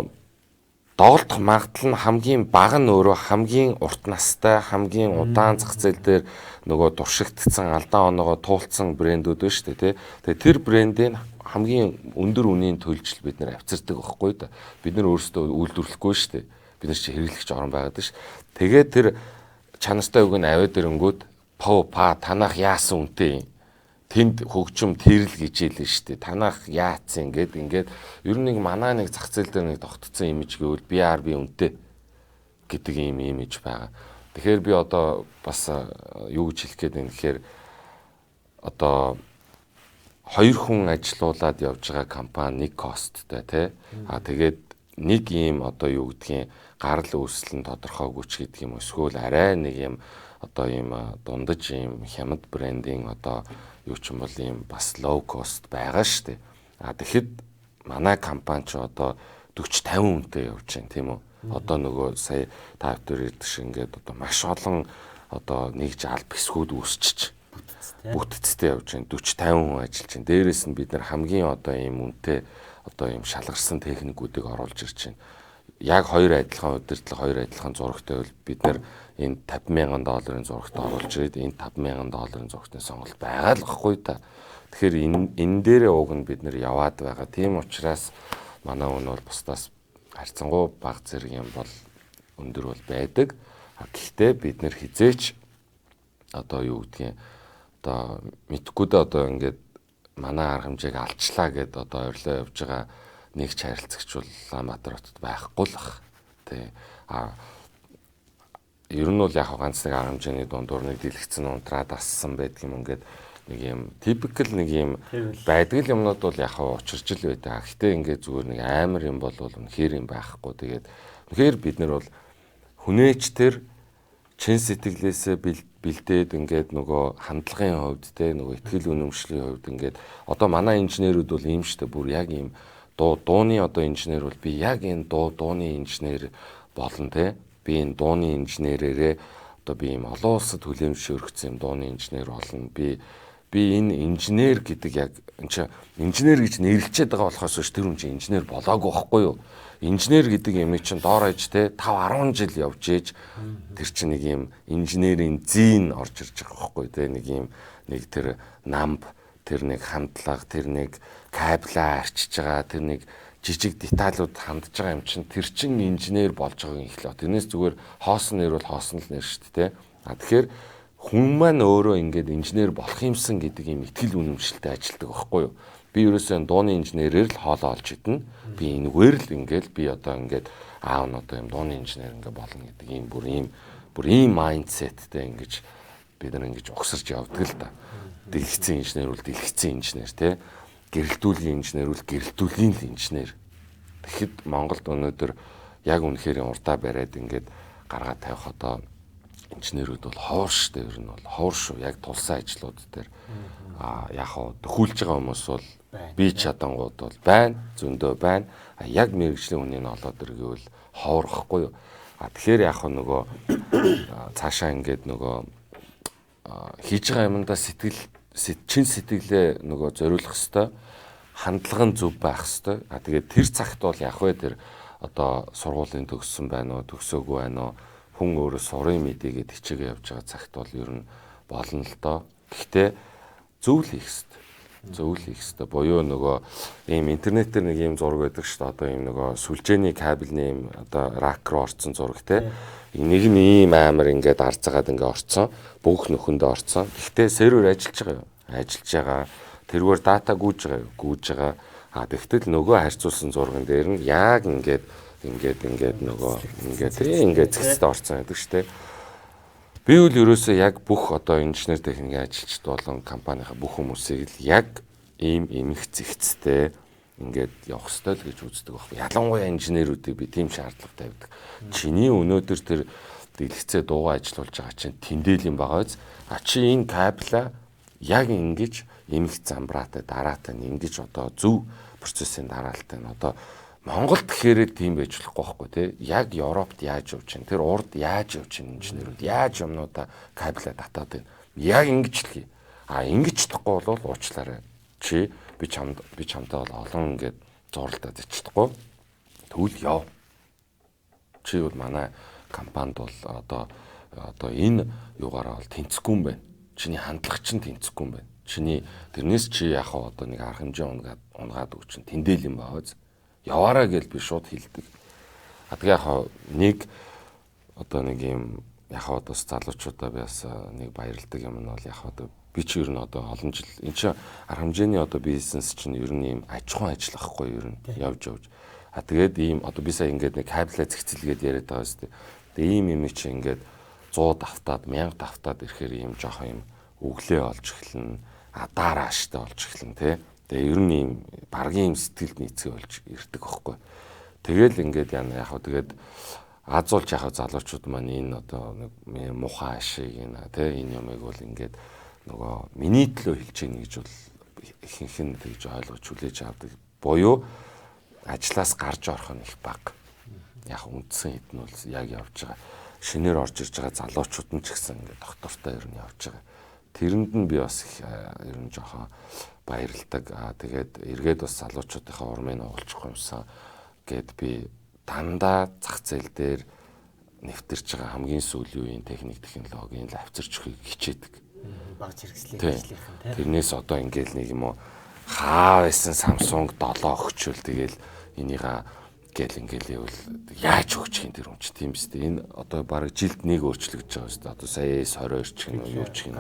доголдох магадлал нь хамгийн бага нь өөрөө хамгийн урт настай, хамгийн удаан зах зээл дээр нөгөө туршигдсан алдаа оноогоо туулсан брэндүүд байна шүү дээ, тий. Тэгээ тэр брендийн хамгийн өндөр үнийн төлжл бид нэр авчирдаг байхгүй да. Бид нар өөрсдөө үйлдвэрлэхгүй шүү дээ. Бид нар чи хэрэглэгч орон байгаад ш. Тэгээд тэр чанартай үг нь аваад ирэнгүүд па танах яасан үнэтэй юм. Тэнд хөгжим тэрл гэж хэлэн штэ. Танах яатсан ингээд ер нь нэг манаа нэг зах зээл дээр нэг тогтцсон имиж гэвэл BRB үнэтэй гэдэг ийм имиж байгаа. Тэгэхээр би одоо бас юу гэж хэлэх гээд байна гэхээр одоо 2 хүн ажилуулад явж байгаа компани нэг косттой тий. Тэгээд нэг ийм одоо юу гэдгийг гарал үүсэл нь тодорхойгүй ч гэдэг юм эсвэл арай нэг юм одоо ийм дундаж ийм хямд брендинг одоо юу ч юм бол ийм бас low cost байгаа шүү дээ. Тэгэхэд манай компани ч одоо 40-50 үнэтэй явж байна тийм үү. Одоо нөгөө сая та бүхэн ирдэг шиг ингээд одоо маш олон одоо нэгж аль бисгүүд үүсчиж бүтцтэй явж байна. 40-50 хүн ажиллаж байна. Дээрээс нь бид нар хамгийн одоо ийм үнэтэй одоо ийм шалгарсан техникүүдийг оруулж ирж байна. Яг 2 адилхан удирдлага 2 адилхан зурагтай бол бид нар энэ $50,000 зурагт оруулж ирээд энэ $50,000 зурагтны сонголт байгаа л гэхгүй та. Тэгэхээр энэ дээрээ уг нь бид нар яваад байгаа. Тийм учраас манай хүн бол бусдаас харьцангуй бага зэрэг юм бол өндөр бол байдаг. Гэхдээ бид нар хизээч одоо юу гэдгийг одоо мэдхгүй дээ одоо ингээд манай арга хэмжээг алчлаа гэд одоо ойрлоо явж байгаа нэг ч харилцагч бол Улаанбаатар хотод байхгүй л бах. Тэ ер нь бол яг ганц нэг арга хэмжээний дундуур нэг дэлгэцэн унтраад ассан байдаг юм ингээд нэг юм типикл нэг юм байдаг юмнууд бол яг учирч л байдаг. Гэхдээ ингээд зүгээр нэг амар юм бол үнэхээр юм байхгүй. Тэгээд үнэхээр бид нар бол хүнээч тэр чин сэтгэлээсээ бэлдээд ингээд нөгөө хандлагын хувьд те нөгөө ихтгэл үнэмшлийн хувьд ингээд одоо манай инженерүүд бол ийм штэ бүр яг ийм дууны одоо инженер бол би яг энэ дууны инженер болно те би энэ дууны инженерээрээ одоо би ийм олон улсад хүлээмжшээ өргөцсөн юм дууны инженер болно би энэ инженер гэдэг яг инженер гэж нэрлэчихэд байгаа болохоос ш тэр хүн чинь инженер болоогүй байхгүй юу. Инженер гэдэг юм чинь доор аж те 5-10 жил явж ээж тэр чинь нэг юм инженерийн зин орж ирж байгаа байхгүй те нэг юм нэг тэр намб тэр нэг хандлага тэр нэг кабелаа арчиж байгаа тэр нэг жижиг деталууд хандж байгаа юм чинь тэр чин инженер болж байгааг ихлээ. Тэрнээс зүгээр хоосон нэр бол хоосон л нэр шүү дээ те. Тэгэхээр хүн маань өөрөө ингээд инженер болох юмсан гэдэг юм ихтгэл үнэмшилтэй ажилдаг байхгүй юу. Би ерөөсөө дууны инженерээр л хоолоо олж идэнэ. Би энэгээр л ингээд би одоо ингээд аав нь одоо юм дууны инженер ингээд болно гэдэг ийм бүр ийм майндсеттэй ингэж бид нар ингэж угсарч явдаг л да. Дэлгэцэн инженер бол дэлгэцэн инженер те. Гэрэлтүүлгийн инженер бол гэрэлтүүлгийн л инженер. Тэгэхэд Монголд өнөөдөр яг үнэхээр урдаа бариад ингээд гаргаад тавих одоо инженерүүд бол ховор шүү дээ. Ер нь бол ховор шүү. Яг тулсан ажлууд дээр яг хөө төхүүлж байгаа хүмүүс бол бие чадангууд бол байна, зөндөө байна. Яг мэрэгжлийн үнийн олоод иргэвэл ховорхгүй юу. Тэгэхээр яг нөгөө цаашаа ингээд нөгөө хийж байгаа юмдаа чин сэтгэлээ нөгөө зориулах хэвээр хандлага нь зөв байх хэвээр. Тэгээд тэр цагт бол яг вэ тэр одоо сургуулийн төгссөн байна уу, төгсөөгүй байна уу, хүн өөрөө сурын мэдээгээд хичээгээ явж байгаа цагт бол ер нь болно л доо. Гэхдээ зөв л хийх хэвээр. Зөв л хийх хэвээр. Буюу нөгөө ийм интернетээр нэг ийм зураг байдаг шүү дээ. Одоо ийм нөгөө сүлжээний кабельний ийм одоо рак руу орсон зураг те. Нэг нь ийм амар ингээд арцаагаад ингээд орцсон. Бүх нөхөндөө орцсон. Гэхдээ сервер ажиллаж байгаа юу? Ажиллаж байгаа. Тэргээр дата гүйж байгаа юу? Гүйж байгаа. Тэгтэл нөгөө харьцуулсан зурган дээр нь яг ингээд нөгөө ингээд зэгцтэй орцсон гэдэг шүү дээ. Би үл ерөөсөө яг бүх одоо инженер техникийн ажилчид болон компанийнхаа бүх хүмүүсийг л яг ийм эмх зэгцтэй ингээд явах ёстой л гэж үздэг байхгүй. Ялангуяа инженерүүдийг би тийм шаардлага тавьдаг. Чиний өнөөдөр тэр дэлгэцээ дуугаа ажиллуулж байгаа чинь тэндээлийн байгаа биз. Чи энэ кабеля яг ингэж эмх замбраатай дараатай ингэж одоо зөв процессын дараалтай нь одоо Монголд гэхээр тийм байж болохгүй байхгүй тий. Яг Европт яаж явж чинь тэр урд яаж явж чинь инженерүүд яаж юмнуудаа кабелаа татаад байна. Яг ингэж л хий. Ингэж чадахгүй бол уучлаарай. Чи би чамтай бол олон ингээд зурлаад иччихгүй. Тэгвэл яв. Чи бол манай компанид бол одоо энэ юугаараа бол тэнцэхгүй юм байна. Чиний хандлага чинь тэнцэхгүй юм байна. Чиний тэрнээс чи яг одоо нэг арга хэмжээ унгаад өг чинь тэндэл юм байна. Яваараа гэж би шууд хэлдэг. Тэгээ яг нэг одоо нэг юм яг одоо залуучуудаа би бас нэг баярлдаг юм нь бол яг одоо би ч ер нь одоо олон жил энэ чинь арга хэмжээний одоо бизнес чинь ер нь юм аж ахуйн ажил ахгүй ер нь явж. Тэгээд ийм одоо би сая ингээд нэг кабель зэгцэлгээд яриад байгаа шүү дээ. Тэгээ ийм юм чи ингээд 100 давтаад 1000 давтаад ирэхээр ийм жоох юм өглөө олж эхэлнэ. Дараа аштай олж эхэлнэ тий. Тэгээ ер нь ийм баргийн сэтгэлд нийцгээ болж ирдэг байхгүй. Тэгэл ингээд яг хөө тэгээд азуулж яхаа залуучууд маань энэ одоо нэг муухай ашиг энэ тий энэ юмыг бол ингээд нөгөө миний төлөө хэлж гин гэж бол ихэнх нь тэгж ойлгож хүлээж авдаг. Буюу ажлаас гарч орох нь их бага. Яг үндсэн хэд нь бол яг явж байгаа. Шинээр орж ирж байгаа залуучууд нь ч гэсэн ингээд доктортой ер нь явж байгаа. Тэрэнд нь би бас их ер нь жоохон баярлдаг. Тэгээд эргээд бас залуучуудынхаа урмыг оолчих юмсан гэд би дандаа зах зээл дээр нэвтэрч байгаа хамгийн сүүлийн үеийн техник технологийн л авчирч өгөхийг хичээдэг. Баг зэрэгслийн ажлынхан тийм. Тэрнээс одоо ингээл нэг юм уу хаа байсан Samsung 7 өгчөөл тэгэл энийга гэл ингээл явал яаж өгч юм тэр юм чи тийм биз дээ. Энэ одоо баг жилд нэг өөрчлөгдөж байгаа шүү дээ. Одоо сая S22 ч юм уу юу ч юм.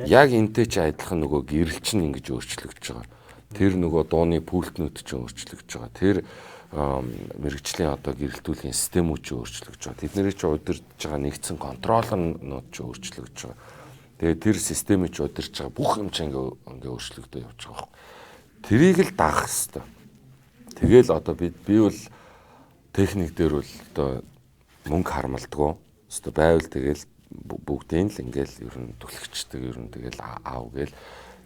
Яг энтэй ч адилхан нөгөө гэрэл чинь ингэж өөрчлөгдөж байгаа. Тэр нөгөө дууны пультнүүд ч өөрчлөгдөж байгаа. Тэр мэрэгжлийн одоо гэрэлтүүлгийн системүүд ч өөрчлөгдөж байгаа. Тэдний ч удирдах байгаа нэгдсэн контроллернууд ч өөрчлөгдөж байгаа. Тэгээ тэр системийг ч удирдах байгаа бүх юм чинь ингээ өөрчлөгдөж явж байгаа. Тэрийг л даах хэрэгтэй. Тэгэл одоо би бол техник дээр бол одоо мөнгө хармалдаггүй. Өөртөө байвал тэгэл бүгдийн л ингээл ер нь түлхэгчдэг ер нь тэгэл аав гээл.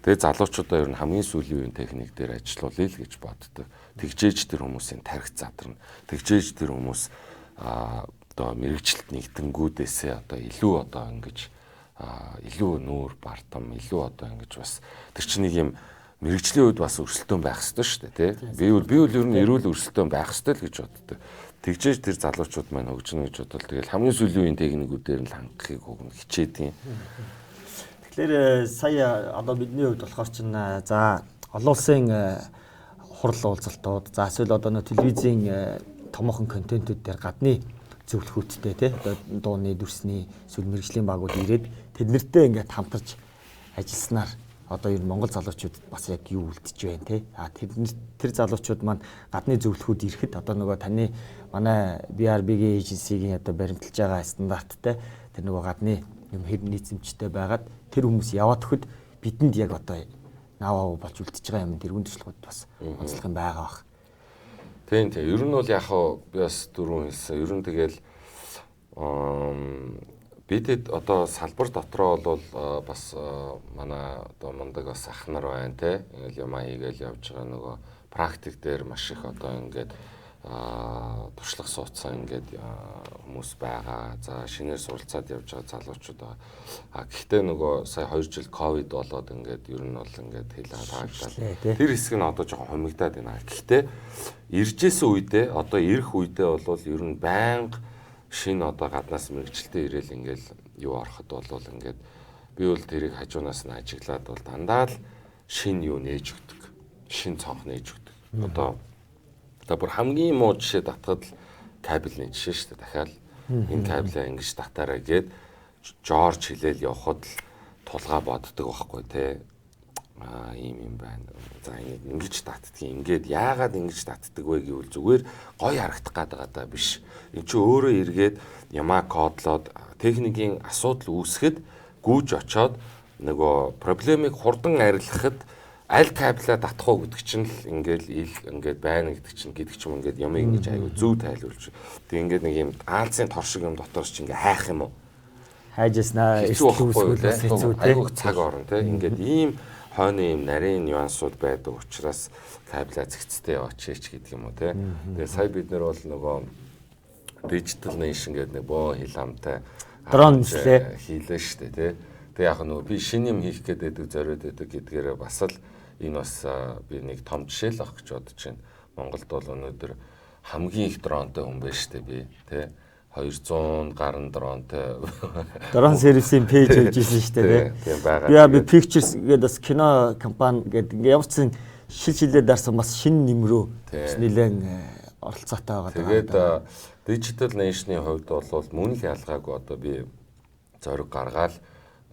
Тэгээ залуучуудаа ер нь хамгийн сүүлийн үеийн техник дээр ажиллаулъя л гэж боддог. Тэгжээж тэр хүмүүсийн тархи задарна. Тэгжээж тэр хүмүүс одоо мэрэгчлэлт нэгдэнгүүдээсээ одоо илүү одоо ингэж илүү нүүр бартам илүү одоо ингэж бас тэр чинь нэг юм мэрэгжлийн үед бас өрсөлдөөн байх хэрэгтэй шүү дээ тий. Би бол ер нь эрүүл өрсөлдөөн байх хэрэгтэй л гэж боддог. Тэгжээж тэр залуучууд маань хөгжинө гэж бодвол тэгэл хамгийн сүүлийн үеийн техникүүдээр нь л хангахыг хичээдэг юм. Тэгэхээр сая одоо бидний хувьд болохоор чинь за олон улсын хурал уулзалтууд за эсвэл одоо нөө телевизийн томоохон контентууд дээр гадны зөвлөхүүдтэй тий одоо дууны дүрсний эсвэл мэрэгжлийн багууд ирээд тэднэртэй ингээд хамтарч ажилласнаар одоо ер нь Монгол залуучуудад бас яг юу үлдэж байна те. Тэр залуучууд маань гадны зөвлөхүүд ирэхэд одоо нөгөө таны манай BRB-гийн эйженсигийн одоо баримталж байгаа стандарттай тэр нөгөө гадны юм хэр нийцэмжтэй байгаад тэр хүмүүс яваад өгөхөд бидэнд яг одоо нааваа болж үлдэж байгаа юм тэрүүн төслүүд бас онцлог юм байгаа бах. Тийм. Ер нь бол яг би бас дөрөв хэлсэн. Ер нь тэгэл Бидэд одоо салбар дотроо бол бас манай одоо мундаг бас ах нар байна те. Ингээл юм хийгээл явж байгаа нөгөө практик дээр маш их одоо ингээд туршлага суудсан ингээд хүмүүс байгаа. За шинээр суралцаад явж байгаа залуучууд байгаа. Гэхдээ нөгөө сая 2 жил ковид болоод ингээд ер нь бол ингээд хэлээ таагдаад. Тэр хэсэг нь одоо жоохон хумигдаад байна. Гэхдээ иржсэн үедээ одоо ирэх үедээ бол ер нь байнга шинэ одоо гаднаас мэрэгчлээ ирээл ингээл юу ороход бол ингээд би бол тэрийг хажуунаас нь ажиглаад бол дандаа л шинэ юу нээж өгдөг. Шинэ цонх нээж өгдөг. Одоо бүр хамгийн муу жишээ татхад л кабельний жишээ шүү дээ. Дахиад энэ кабелээ ингэж татаарай гэд жорж хилээл явхад л тулгаа боддог байхгүй те. Ийм юм байна. За ингэж татдгийг ингээд яагаад ингэж татдаг вэ гэвэл зүгээр гоё харагдах гээд байгаа биш. Энд чи өөрөө эргээд ямаа кодлоод техникийн асуудал үүсгэхэд гүйж очоод нөгөө проблемыг хурдан арилгахад аль кабелаа татах уу гэдэг чинь л ингээд байна гэдэг чинь ингээд юм ингэж аягүй зөв тайлбарлаж. Тэг ингээд нэг юм аалзын тор шиг юм дотор ч ингээ хайх юм уу? Хайжснаа эсвэл аягүй цаг орно те. Ингээд ийм хойны юм нарийн нюансууд байдаг учраас кабелаа зэгцтэй очиж гэдэг юм уу те. Тэгээ сая бид нар бол нөгөө digital nation гэдэг нэг боо хил хамтай дрон хийлээ шүү дээ те. Тэгээ яг нөгөө би шинэ юм хийх гэдэг зориуд байдаг гэдгээрээ бас л энэ бас би нэг том жишээ л авах гэж бодож байна. Монголд бол өнөөдөр хамгийн их дронтой хүн байна шүү дээ би те. 200 гаруй дронтой дрон сервисийн пэйж хийж ирсэн шүү дээ тийм байгаа. Би Pictures гэдэг бас кино компани гэдэг ямар ч шилжилээд дарсан бас шинэ нэмрөө нэлээд оролцоотой байгаа. Тэгээд Digital Nation-ийн хувьд бол мөн л ялгаагүй одоо би зориг гаргаад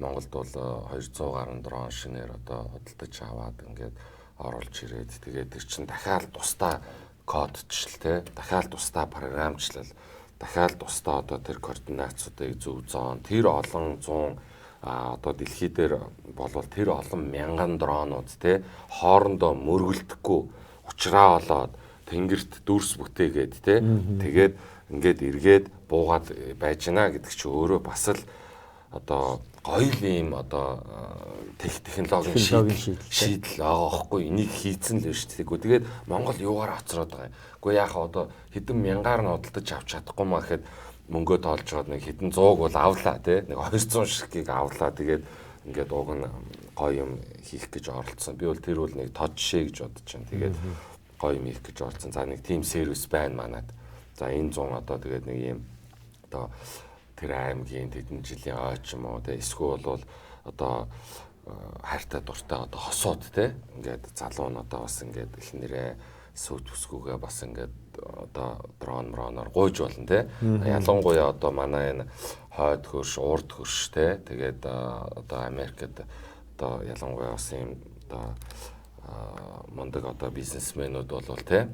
Монголд бол 200 гаруй дрон шинээр одоо худалдаж аваад ингээд оруулж ирээд тэгээд тэр чинь дахиад тусдаа кодчлал те дахиад тусдаа програмчлал дахиад тусдаа одоо тэр координацуудыг зөв зоон тэр олон 100 одоо дэлхий дээр болвол тэр олон мянган дронууд те хоорондоо мөргөлдөхгүй учраа болоод тэнгэрт дүрс бүтээгээд те тэгээд ингээд эргээд буугаад байж гинэ гэдэг чи өөрөө бас л одоо гоё юм одоо технологийн шийдэл байгаа байхгүй энийг хийцэн л биш тэгэхгүй тэгээд Монгол юугаар хоцроод байгаа юм. Гэхдээ яах одоо хэдэн мянгаар нь худалдаж авч чадахгүй маа гэхэд мөнгөө тоолж жоод нэг хэдэн 100 бол авлаа тий нэг 200 ширхгийг авлаа тэгээд ингээд уг нь гоё юм хийх гэж оролцсон. Би бол тэр бол нэг тод жишээ гэж бодож байна. Тэгээд гоё юм хийх гэж оролцсон. За нэг team сервис байна манад. За энэ 100 одоо тэгээд нэг юм одоо тэр аймгийн тэдэн жилийн ойч юм уу те эсвэл бол одоо хайртай дуртай одоо хосууд те ингээд залуу нь одоо бас ингээд их нэрээ сүйт бүсгүйгээ бас ингээд одоо дроноор гуйж болно те ялангуяа одоо манай энэ хойд хөрш урд хөрш те тэгээд одоо Америкт одоо ялангуяа бас юм одоо мундаг одоо бизнесмэнүүд бол те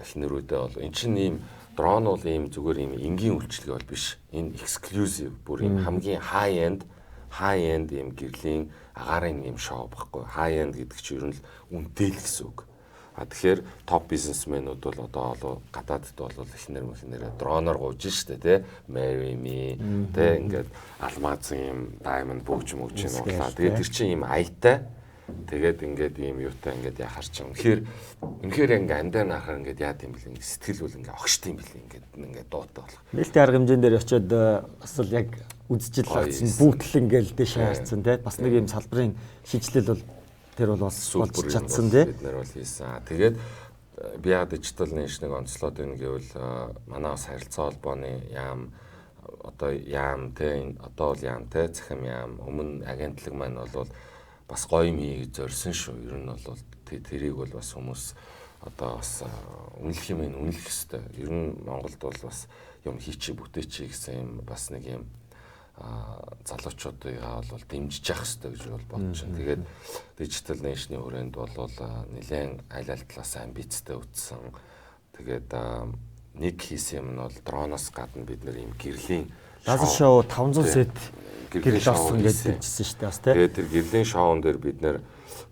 эхнэрүүдээ бол эн чинь ийм дрон бол ийм зүгээр ийм энгийн үйлчлэг бол биш. Энэ exclusive бүр ийм хамгийн high end ийм гэрлийн агаарын ийм шоу баггүй. High end гэдэг чинь ер нь л үнэтэй л гэсэн үг. Тэгэхээр топ бизнесмэнүүд бол одоо гадаадд бол эхнэр дроноор гуйж штэ тий. Marry me тий ингээд алмазын ийм diamond бөгж мөгж юм уурлаа. Тэгээд тэр чинь ийм аятай тэгээд ингээд ийм юутай ингээд яхаар ч юм. Үнэхээр ингээ андаа нахаар ингээд яад юм бэл ингээ сэтгэл үл ингээ огшд юм бэл ингээ дуутай болох. Нээлттэй арга хэмжээнд дээр очиод бас л яг үдчил хатсан бүүтэл ингээл дэше харцсан тий. Бас нэг юм салбарын шийдлэл бол тэр бол бас болж чадсан тий. Бид нар бол хийсэн. Тэгээд би яг Digital Nation-ыг онцлоод байна гэвэл манай бас харилцаа холбооны яам одоо яам тий одоо бол яам тий захим яам өмнө агентлаг маань бол бас гоё юм хийж зорьсон шүү. Ер нь бол тэрийг бол бас хүмүүс одоо бас үнэлэх юм үнэлэх ёстой. Ер нь Монголд бол бас юм хийчи бүтээчи гэсэн юм бас нэг юм залуучуудыг бол дэмжиж явах ёстой гэж бол бодож байна. Тэгээд Digital Nation-ийн хүрээнд бол нэлээд аль талаас амбицтай үтсэн. Тэгээд нэг хийсэн юм нь бол дроноос гадна бид нэр юм гэрлийн лазер шоу 500 сет гэрэл орсон гэж хэлжсэн шүү дээ бас тий. Тэгээд тэр гэрлийн шоун дээр бид нэр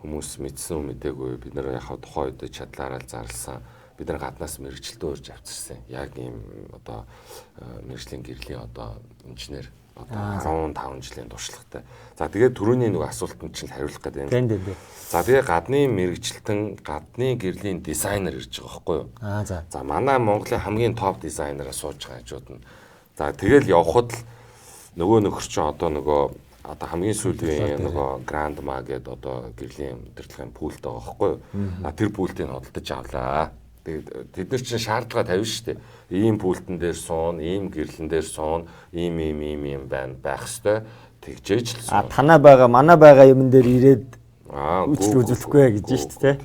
хүмүүс мэдсэн үү мэдээгүй бид нэр яг тухайн үед чадлаараа зарласан бид нар гаднаас мэрэгчлэлтөө урьж авчирсан. Яг ийм одоо мэрэгжлийн гэрлийн одоо инженер одоо 15 жилийн туршлагатай. За тэгээд түрүүний нэг асуултанд чинь хариулах гэдэг юм. Тийм. За тэгээ гадны мэрэгчлэлтэн, гадны гэрлийн дизайнер ирж байгаа байхгүй юу? За. За манай Монголын хамгийн топ дизайнераа сууж байгаа хажууд нь. За тэгэл явхад л нөгөө нөхөр чинь одоо хамгийн сүүлийн нөгөө Grandma гэдэг одоо гэрлийн удирдлагын пүүлт байгаа байхгүй юу? Тэр пүүлтийг хөдөлж авлаа. Тэгээд тэд нар чинь шаардлага тавина шүү дээ. Ийм пүүлтэн дээр суун, ийм гэрлэн дээр суун, ийм байх ёстой. Тэгжээж л. Танаа байгаа, манай байгаа юмн дээр ирээд үйлчлэл үзүүлэхгүй гэж шүү дээ.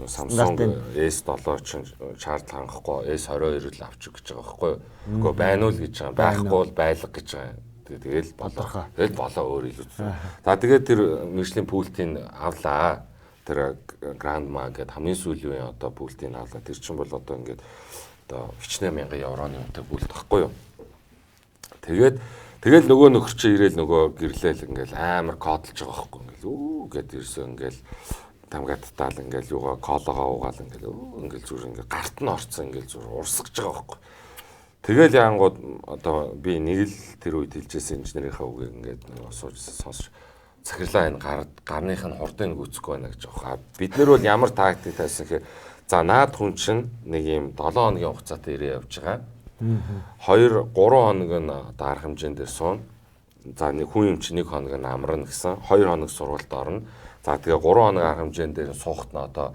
Samsung S7 чинь шаардлага хангахгүй S22 л авчих гэж байгаа байхгүй юу? Үгүй байна уу л гэж байгаа. Байхгүй бол байлга гэж байгаа. Тэгэл болоо өөр илүү. За тэгээд тэр мэржлийн пүүлтийг авлаа. Тэр Grandma гэдэг хамгийн сүүлийн одоо пүүлтийг авлаа. Тэр чинь бол одоо ингээд одоо 40,000 евроны үнэтэй пүүлт байхгүй юу? Тэгэл нөгөө нөхөр чи ирээл нөгөө гэрлээл ингээл амар кодлж байгаа байхгүй ингээл гэд ирсэн ингээл тамгаттаал ингээл юугаа кологоо угаал ингээл зүр ингээл гарт нь орцсон ингээл зүр урсгаж байгаа байхгүй. Тэгэл яангууд одоо би нэг л тэр үед хэлжсэн инженерийнхаа үгийг ингээд нөгөө сууж сонсч захирлаа энэ гарных нь хурдыг гүцэхгүй байна гэж байгаа. Бид нар бол ямар тактик тавьсан гэхээр за наад хүн чинь нэг юм 7 хоногийн хугацаатай ирээ явж байгаа. 2-3 хоног нь одоо арга хэмжээнд дээр суун. За нэг хүн юм чи 1 хоног нь амарна гэсэн. 2 хоног сургуульд орно. За тэгээ 3 хоног арга хэмжээнд дээр суухт нь одоо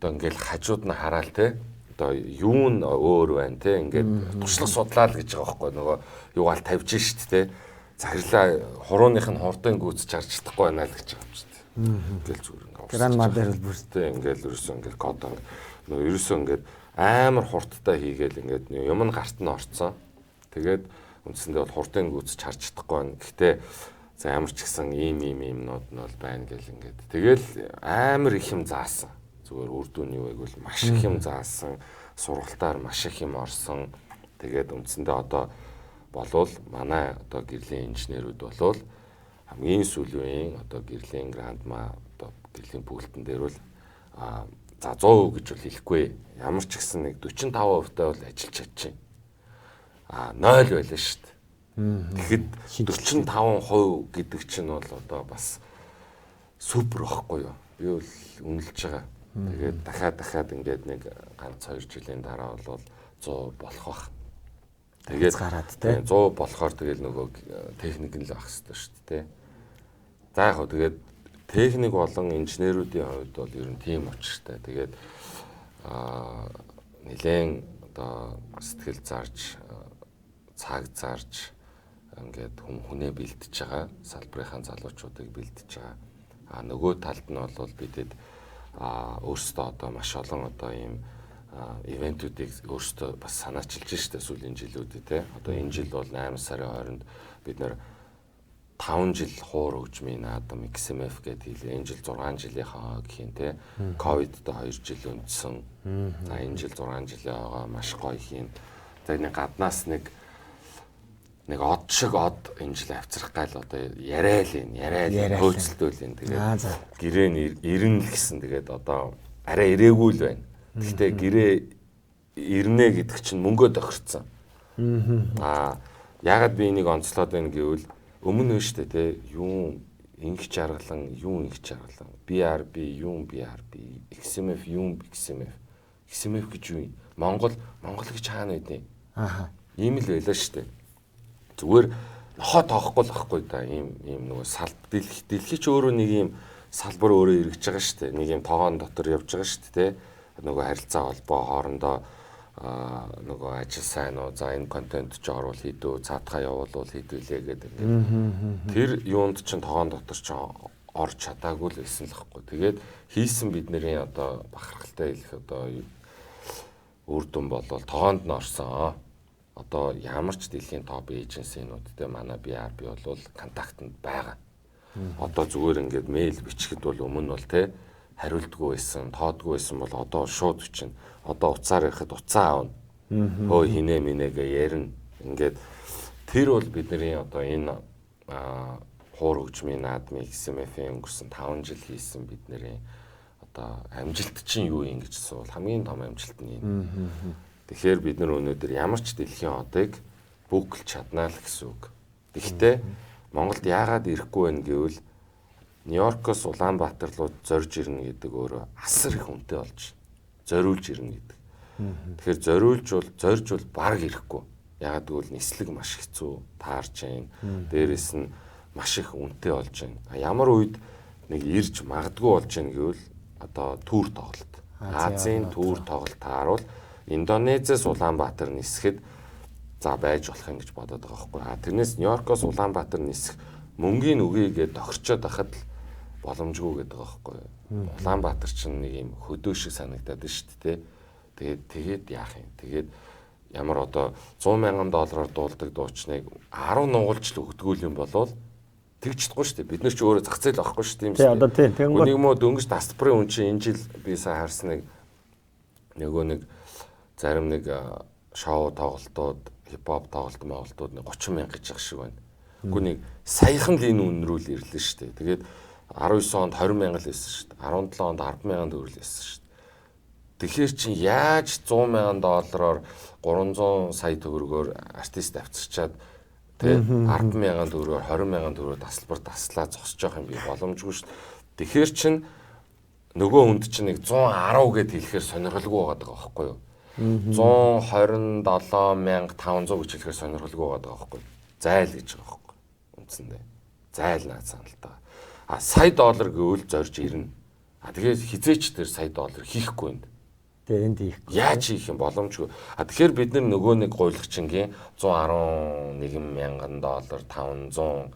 ингээл хажууд нь хараал те. Одоо юу нь өөр байна те. Ингээд туршлага судлаа л гэж байгаа байхгүй нөгөө юугаал тавьж шít те. Захирлаа хурууных нь хурдын гүйцэж харж чадахгүй байна л гэж байгаа юм шүү дээ. Ингээл зүгээр ингээд. Grandma дээр л бүртээ ингээл ерөөсөө ингээл код нөгөө ерөөсөө ингээд амар хурдтай хийгээл ингээд юм нь гарт нь орцсон. Тэгээд үндсэндээ бол хурдын гүйцэж харж чадахгүй байна. Гэхдээ за ямар ч гэсэн ийм юмнууд нь бол байна гэл ингээд. Тэгэл амар их юм заасан. Зүгээр үр дүн юу байг бол маш их юм заасан. Сургалтаар маш их юм орсон. Тэгээд үндсэндээ одоо болвол манай одоо гэрлийн инженерүүд болвол хамгийн сүүлийн одоо гэрлийн Grandma одоо гэрлийн пүүлтэн дээр бол за 100% гэж бол хэлэхгүй. Ямар ч гэсэн нэг 45% таа бол ажиллаж чадчих. 0 байлаа шүү дээ. Тэгэхэд 45% гэдэг чинь бол одоо бас супер байхгүй юу? Би бол үнэлж байгаа. Тэгээд дахиад ингээд нэг ганц 2 жилийн дараа бол 100 болох бах. Тэгээд гараад те 100 болохоор тэгэл нөгөө техник нь л авах хэрэгтэй шүү дээ. За яг хөө тэгээд техник болон инженеруудын хувьд бол ер нь тийм учиртай. Тэгээд нэлээд одоо сэтгэл зарж цаг зарж ингээд хүнээ бэлдэж байгаа салбарынхаа залуучуудыг бэлдэж байгаа. Нөгөө талд нь бол бидэд өөрсдөө одоо маш олон одоо ийм ивентүүдийг өөрсдөө бас санаачилж штэ сүүлийн жилүүдэд те. Одоо энэ жил бол 8 сарын 20-нд бид нэр 5 жил хуур хөгжмийн наадам XMF гэдэг хэлээ. Энэ жил 6 жилийнхаа гэх юм те. Ковидтой 2 жил үндсэн. За энэ жил 6 жилээ байгаа маш гоё хийн. За энэ гаднаас нэг од шиг од энэ жил авчрах гал одоо яриа л хөөцөлтөөл юм. Тэгээд гэрээ ирнэ л гэсэн тэгээд одоо арай ирээгүй л байна. Гэхдээ гэрээ ирнэ гэдэг чинь мөнгөө тохирцсон. Яагаад би энийг онцлоод байна гэвэл өмнө нь шүү дээ те юу ингэж аргалан BRB XMF XMF гэж юу юм Монгол гэж хаана байдیں۔ Ийм л байлаа шүү дээ. Зүгээр нохоо тоохгүй л ахгүй да ийм нөгөө дэлхий ч өөрөө нэг ийм салбар өөрөө эргэж байгаа шүү дээ. Нэг ийм тоогоон дотор явж байгаа шүү дээ те. Нөгөө харилцаа холбоо хоорондоо нөгөө ажил сайн уу за энэ контент ч оруул хийдүү цаатгаа явуулвал хийдүүлээ гэдэг ингээд тэр юунд ч тоогоон дотор ч орж чадаагүй л байсан л хэвгүй. Тэгээд хийсэн бидний одоо бахархалтай хэлэх одоо үр дүн болвол тоогоонд нь орсон. Одоо ямар ч дэлхийн топ эйженсинуудтэй манай BRB бол контактанд байгаа. Одоо зүгээр ингээд мэйл бичгэд бол өмнө бол те хариулдаггүй байсан, тоодгүй байсан бол одоо шууд чинь одоо уцаар ирэхэд уцаа аавна. Хөө хинэ минэгээ ярина. Ингээд тэр бол бидний одоо энэ хуур хөгжмийн наадмын XMF-ийн өнгөрсөн 5 жил хийсэн бидний одоо амжилт чинь юу юм гэж суул хамгийн том амжилт нь энэ. Тэгэхээр бид нар өнөөдөр ямар ч дэлхийн одыг бүглэж чаднаа л гэсэн үг. Тэгэхдээ Монголд яагаад ирэхгүй байна гэвэл Нью-Йоркоос Улаанбаатар руу зорж ирнэ гэдэг өөрөө асар их үнэтэй болж зориулж ирнэ гэдэг. Тэгэхээр зорж бол баг ирэхгүй. Яагаад гэвэл нислэг маш хэцүү таарч байна. Дээрээс нь маш их үнэтэй болж байна. Ямар үед нэг ирж магадгүй болж байна гэвэл одоо түүр тоглолт. Азийн түүр тоглолт тааруул Индонезиас Улаанбаатар нисэхэд за байж болох юм гэж бодоод байгаа байхгүй. Тэрнээс Нью-Йоркоос Улаанбаатар нисэх мөнгөний үгээгээ тохирчоод байхад л боломжгүй гэдэг байгаа байхгүй. Улаанбаатар чинь нэг юм хөдөө шиг санагдаад байна шүү дээ. Тэгээд яах юм? Тэгээд ямар одоо $100,000 дуулдаг дуучныг 10 нугалж л өгдгүүл юм болвол тэгж чадахгүй шүү дээ. Бид нар ч өөрөө зах зээл авахгүй шүү дээ юм шүү дээ. Одоо тийм. Нэг мөө дөнгөж дастрын үн чинь энэ жил би сайн харсныг нөгөө нэг зарим нэг шоу тоглолтууд, хипхоп тоглолтууд нэг 30,000 гэж ах шиг байна. Үгүй нэг саяхан л энэ үн рүү л ирлээ шүү дээ. Тэгээд 19 онд 20,000 л байсан шүү дээ. 17 онд 10,000 төгрөг л байсан шүү дээ. Тэгэхээр чинь яаж $100,000-оор 300 сая төгрөгөөр артист авчирчаад тэ 10,000 төгрөгөөр 20,000 төгрөгөөр таслаа зогсож явах юм би боломжгүй шүү дээ. Тэгэхээр чинь нөгөө хүнд чинь нэг 110 гэд хэлэхээр сонирхолгүй байгаа байхгүй юу? 127,500 гэж хэлэхээр сонирхолгүй байгаа байхгүй юу? Зайл гэж байгаа байхгүй юу? Үндсэндээ. Зайл наад саналтаа. $100 гэвэл зорж ирнэ. Тэгээд хизээч тэр $100 хийхгүй юм. Тэгээ энд хийхгүй. Яаж хийх юм боломжгүй. Тэгэхээр бид нөгөө нэг гуйлагчингийн $111,000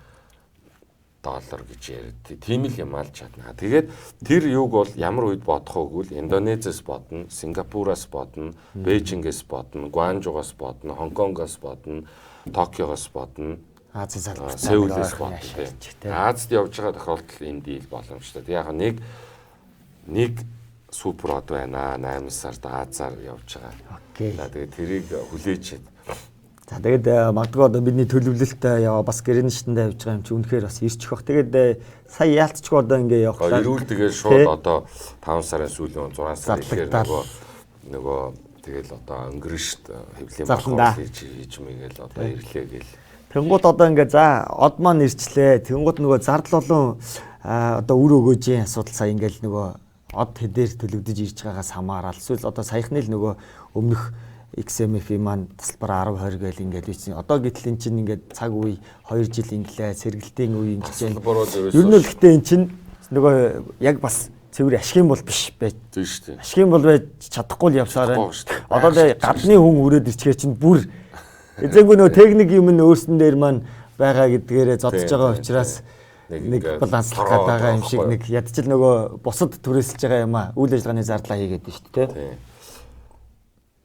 $500 гэж яриад тийм л юм алж чадна. Тэгээд тэр юуг бол ямар үед бодох вэ гэвэл Индонезиас бодно, Сингапураас бодно, Бээжингээс бодно, Гуанжуугаас бодно, Хонконгоос бодно, Токиогоос бодно, Азийн салбарт Сеулээс бодно. Азад явж байгаа тохиолдолд энэ дийл боломжтой. Яг нэг суперод байна. 8 сард Азаар явж байгаа. Окей. Тэгээд тэрийг хүлээж. За тэгээд магадгүй одоо бидний төлөвлөлт бас гэрэнштэндээ явж байгаа юм чи үнэхээр бас ирчих бах. Тэгээд сая яалтчгүй одоо ингээ явахлаа. Ирүүл тэгээд шууд одоо 5 сарын сүүлийн 6 сар ихээр нөгөө тэгэл одоо өнгөрөн шít хэвлэлийн багш хийж мэгээл одоо ирлээ гэл. Тэнгууд одоо ингээ за од маань ирчлээ. Тэнгууд нөгөө зардал болон одоо үр өгөөжийн асуудал сая ингээл нөгөө од хэдээр төлөгдөж ирж байгаагаас хамаарал. Эсвэл одоо саяхны л нөгөө өмнөх XMF-ийн маань тасалбар 10 20 гээл ингээд үйсэн. Одоо гэтэл эн чинь ингээд цаг үе 2 жил инглээ, сэргэлтийн үе ингэж байна. Ер нь л гэхдээ эн чинь нөгөө яг бас цэвэр ашиг юм бол биш байж. Тийм шүү дээ. Ашиг юм бол байж чадахгүй л явсаар байна. Одоо л гадны хүн өрөөд ирчихээр чинь бүр эзэнгүй нөгөө техник юм нь өөрсөн дээр маань байгаа гэдгээрээ зодж байгаа учраас нэг баланслах гэдэг байгаа юм шиг нэг ядчил нөгөө бусад түрээсэлж байгаа юм аа. Үйл ажиллагааны зардлаа хийгээд байна шүү дээ.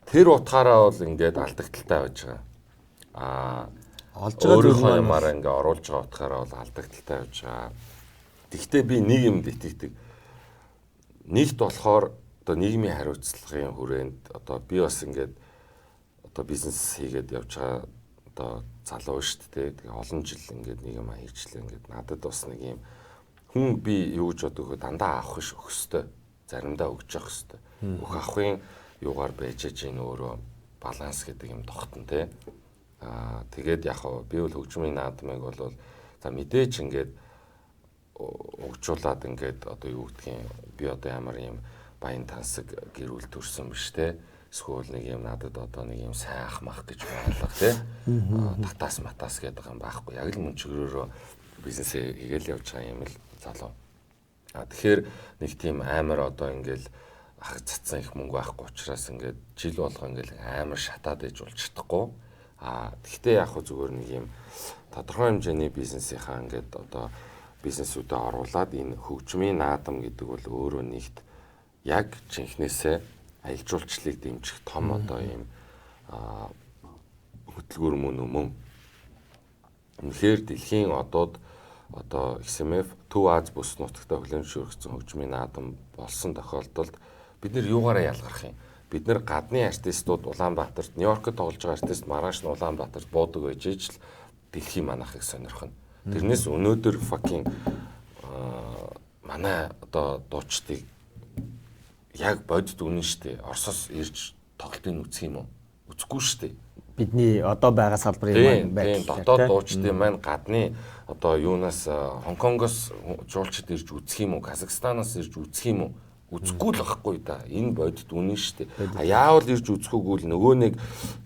Тэр утгаараа бол ингээд алдагдaltaй байж байгаа. Олж байгаа зүйл юмараа ингээд оруулж байгаа утгаараа бол алдагдaltaй байж байгаа. Тэгвэл би нэг юм итгэдэг. Нэгт болохоор одоо нийгмийн хариуцлагын хүрээнд одоо би бас ингээд одоо бизнес хийгээд явж байгаа одоо залуу шүү дээ. Тэгээ олон жил ингээд нэг юм хийчлээ ингээд надад бас нэг юм хүн би юу гэж боддог вэ? Дандаа авах ш өгөхөстэй. Заримдаа өгж явах хөстэй. Өх авахын юугаар байж чинь өөрөө баланс гэдэг юм тогтно те. Тэгээд яг би бол хөгжмийн наадмыг бол за мэдээч ингээд өгжуулаад ингээд одоо юу гэдгийг би одоо ямар юм баян тансаг гэрүүл төрсөн биш те. Эсвэл нэг юм надад одоо нэг юм сайн ах мах гэж бодлоо те. Татаас матаас гэдэг юм байхгүй. Яг л мөн чигрөөрөө бизнесээ хийгээл явж байгаа юм л залуу. Тэгэхээр нэг тийм амар одоо ингээл ах цацсан их мөнгө байхгүй учраас ингээд жил болго ингээд амар шатаад ээж болж чадахгүй. Тэгтээ яг хөө зүгээр нэг юм тодорхой хэмжээний бизнесийнхаа ингээд одоо бизнесүүдэд оруулаад энэ хөгжмийн наадам гэдэг бол өөрөө нэгт яг жинхнээсээ аялал жуулчлалыг дэмжих том одоо ийм хөтөлбөр мөн. Үнэхээр дэлхийн одод одоо XMF Төв Аз бүс нутагта хүлээмжшүүлэгдсэн хөгжмийн наадам болсон тохиолдолд бид нэр юугаараа ялгарх юм? Бид нэр гадны артистууд Улаанбаатарт, Нью-Йоркт тоглож байгаа артист маргааш нь Улаанбаатарт буудаг байж ижил дэлхийн манахыг сонирхно. Тэрнээс өнөөдөр fucking манай одоо дуучдыг яг бодит үнэн шүү дээ. Оросоос ирж тоглолтыг үзэх юм уу? Үзэхгүй шүү дээ. Бидний одоо байгаа салбарын Тийм, дотоод дуучдын маань гадны одоо юунаас Хонконгоос жуулчид ирж үзэх юм уу? Казахстанаас ирж үзэх юм уу? Үзэхгүй л байхгүй да. Энэ бодит үнэн шүү дээ. Яавал ирж үзэхгүйг л нөгөө нэг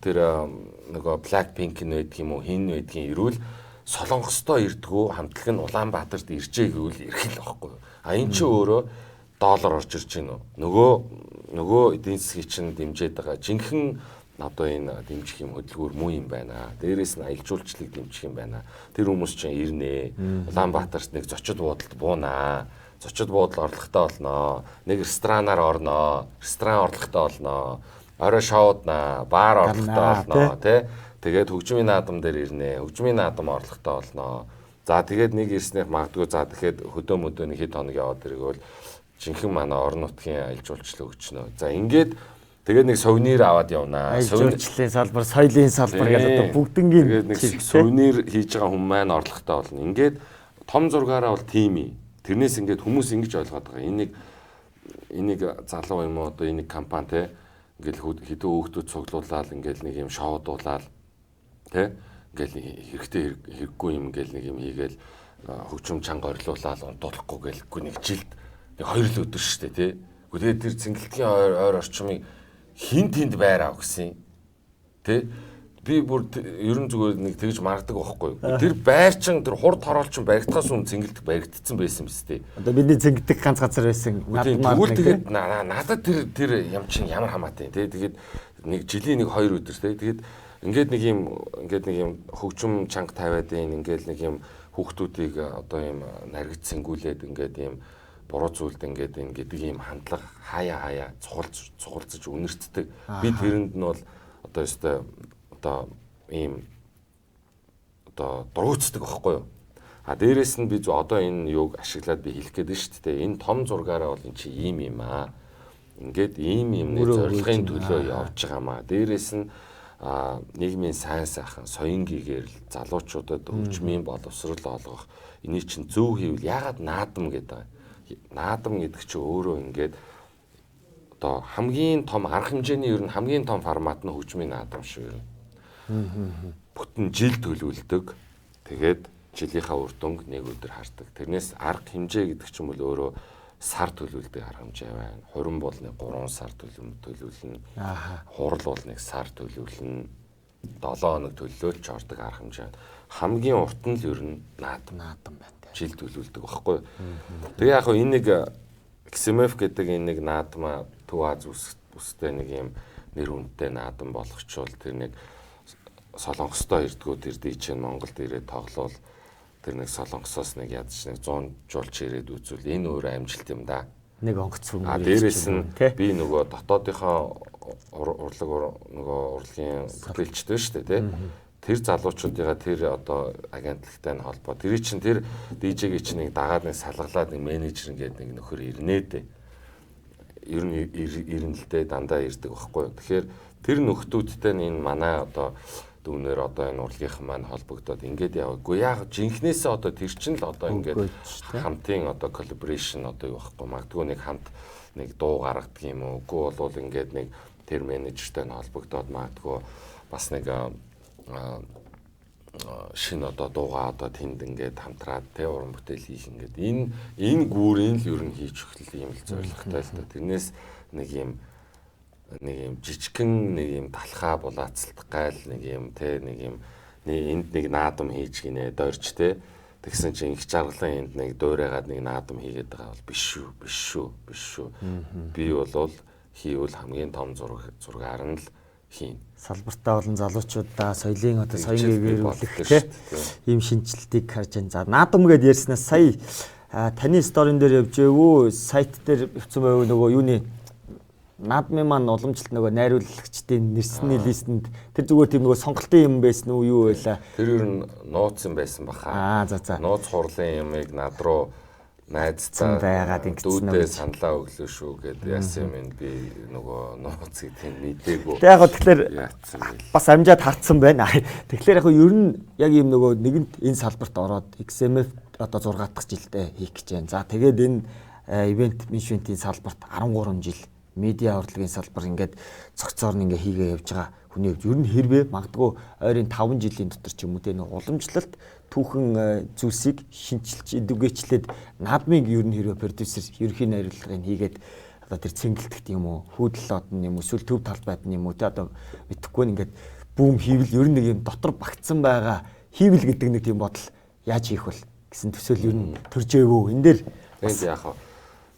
тэр нөгөө Blackpink нь байдаг юм уу? Хин байдгийн ирүүл Солонгостоо ирдгүү хамтлаг нь Улаанбаатарт иржээ гэвэл ирэх л байхгүй. Энэ чи өөрөө доллар орж ирж байна уу? Нөгөө эдийн засгийг чинь дэмжиж байгаа жинхэнэ одоо энэ дэмжих юм хөдөлгүүр муу юм байна. Дээрээс нь аялал жуулчлалыг дэмжих юм байна. Тэр хүмүүс чинь ирнэ. Улаанбаатарт нэг зочид буудалд буунаа. Зочид буудал орлоготой болноо. Нэг ресторанаар орноо. Ресторан орлоготой болноо. Орой шоуднаа, бар орлоготой болноо, тий. Тэгээд хөгжмийн наадам дээр ирнэ. Хөгжмийн наадам орлоготой болноо. За тэгээд нэг ирснээр магадгүй за тэгэхэд хөдөө мөдөөний хэд хоног яваад ирвэл жинхэнэ манай орон нутгийн аялал жуулчлал өгчнө. За ингээд тэгээд нэг сувенир аваад явнаа. Сувенирчлалын салбар, соёлын салбар гэдэг одоо бүгднгийн тэгээд нэг сувенир хийж байгаа хүмүүс маань орлоготой болно. Ингээд том зургаараа бол тийм юм. Тэрнээс ингээд хүмүүс ингэж ойлгоод байгаа. Энийг залуу юм уу одоо энийг компани те ингээд хэдэн хүүхдүүд цуглуулаад ингээд нэг юм шоудуулаад те ингээл хэрэггүй юм ингээл нэг юм хийгээл хөгжим чанга орлуулаад унтуулахгүй гэлгүй нэг жилд нэг 2 л өдөр шүү дээ тий. Тэгээд тэр цэнгэлтгийн ойр орчмыг хин тэнд байраа гэсэн тий. Би бүр ерөн зүгээр нэг тэгж маргадаг байхгүй. Тэр байр чин тэр хурд хороолчин баригдахаас өмнө цэнгэлт баригдсан байсан биз дээ. Одоо бидний цэнгэлдэг ганц газар байсан. Тэгвэл тэгээд надад тэр юм чин ямар хамаатай тий. Тэгээд нэг жилийн нэг 2 өдөр тий. Тэгээд ингээд нэг юм хөгжим чанга тавиад ингээд нэг юм хүүхдүүдийг одоо юм наргицсэнгүүлээд ингээд юм буруу зүйлд ингээд энэ гэдэг юм хандлага хаяа цугулцж үнэртдэг. Би тэрэнд нь бол одоо ёстой одоо ийм одоо дургуутдаг байхгүй юу? Дээрээс нь би одоо энэ юуг ашиглаад би хэлэх гээд байна шүү дээ. Энэ том зургаараа бол эн чи ийм юм аа. Ингээд ийм юмны зорилгын төлөө явж байгаамаа. Дээрээс нь нийгмийн сайн сайхан соён гигээр л залуучуудад хөгжмийн боловсрол олгох энийг чинь зөв хийвэл ягаад наадам гэдэг. Наадам гэдэг чинь өөрөө ингээд одоо хамгийн том арга хэмжээний ер нь хамгийн том формат нь хөгжмийн наадам шүү ер нь. Бүтэн жил төлөвлөдөг. Тэгээд жилийнхаа үр дүнг нэг өдөр хардаг. Тэрнээс арга хэмжээ гэдэг чинь бол өөрөө сар төлөвлөдөг арга хэмжээ байна. Хурим бол нэг 3 сар төлөвлөнө. Хурал бол нэг сар төлөвлөнө. 7 хоног төлөвлөж ордог арга хэмжээ. Хамгийн урт нь л ер нь наадам байна. Жил төлөвлөдөг байхгүй. Тэгээ яг энэ нэг XMF гэдэг энэ нэг наадмаа Төв Аз үстэй нэг юм нэр хүндтэй наадам болгочвол тэр нэг Солонгостоо ирдгүү тэр дийчэн Монголд ирээд тоглоул тэр нэг Солонгосоос нэг ядч нэг 100 жуулч ирээд үзвэл энэ өөр амжилт юм да. Нэг онгоц юм. Дээрээс нь би нөгөө дотоодынхоо урлагийн бүтээлчтэй шүү дээ тий. Тэр залуучуудыгаа тэр одоо агентлагтай нь холбоо. Тэр чинь тэр DJ-г чинь нэг дагаад нэг салгалаад нэг менежер ингээд нэг нөхөр ирнэ дээ. Ер нь ирнэлдээ дандаа ирдэг байхгүй. Тэгэхээр тэр нөхдүүдтэй энэ манай одоо дүүнээр одоо энэ урлагийнхан маань холбогдоод ингээд яваагүй. Яг жинхнээсээ одоо тэр чинь л одоо ингээд хамтын одоо collaboration одоо юу байхгүй. Магадгүй нэг хамт нэг дуу гаргадаг юм уу. Үгүй бол ингээд нэг тэр менежертэй нь холбогдоод магадгүй бас нэг шинэ одоо дуугаа одоо тэнд ингээд хамтраад тэ уран бүтээл хийх ингээд энэ гүүрийн л ер нь хийж өгөх юм л зорилготой л та. Тэрнээс нэг юм жижигхэн нэг юм талхаа булаацалдах гайл нэг юм тэ нэг юм энд нэг наадам хийж гинэ дойрч тэ. Тэгсэн чинь их жаргалан энд нэг дуурайгаад нэг наадам хийгээд байгаа бол биш шүү. Би бол хийвэл хамгийн том зургаар нь л хийн. Салбартаа болон залуучуудаа соёлын одоо соён гэрүүлэх тийм шинжилтийг харж байна. За наадам гэдээ ярьснаас сая таны сторин дээр явж байвуу сайт дээр бичсэн байвуу нөгөө юуны наадмын маань уламжлалт нөгөө найруулагчдын нэрсний листэнд тэр зүгээр тийм нөгөө сонголтын юм байсан уу юу байлаа. Тэр ер нь нууц юм байсан баха. За. Нууц хурлын юмыг над руу найзтай байгаад ингэсэн дүүдээ саналаа өглөө шүү гэдэг яасан юм би нөгөө нууцыг тийм мэдээгүй. Тэг яг тэгэхээр бас амжаад хартсан байна. Тэгэхээр яг ер нь яг юм нөгөө нэгэнт энэ салбарт ороод XMF одоо 6 дахь жилдээ хийх гэж байна. За тэгээд энэ ивент менежментийн салбарт 13 жил медиа урлагийн салбар ингээд цогцоор нь ингээ хийгээ явж байгаа хүний хувьд ер нь хэрвээ магадгүй ойрын 5 жилийн дотор ч юм уу те нэг уламжлалт түүхэн зүйлсийг шинжилж эдүгээчлээд наадмыг ер нь хэрвээ продюсер ерөнхий найруулгыг хийгээд одоо тэр цэнгэлдэгт юм уу хүүдэл одон юм уу эсвэл төв талбайд нь юм уу те одоо мэдэхгүй ингээд бүүм хийвэл ер нь нэг юм дотор багтсан байгаа хийвэл гэдэг нэг тийм бодол яаж хийх вэ гэсэн төсөөл ер нь төржээгөө энэ дээр тэгээд яах вэ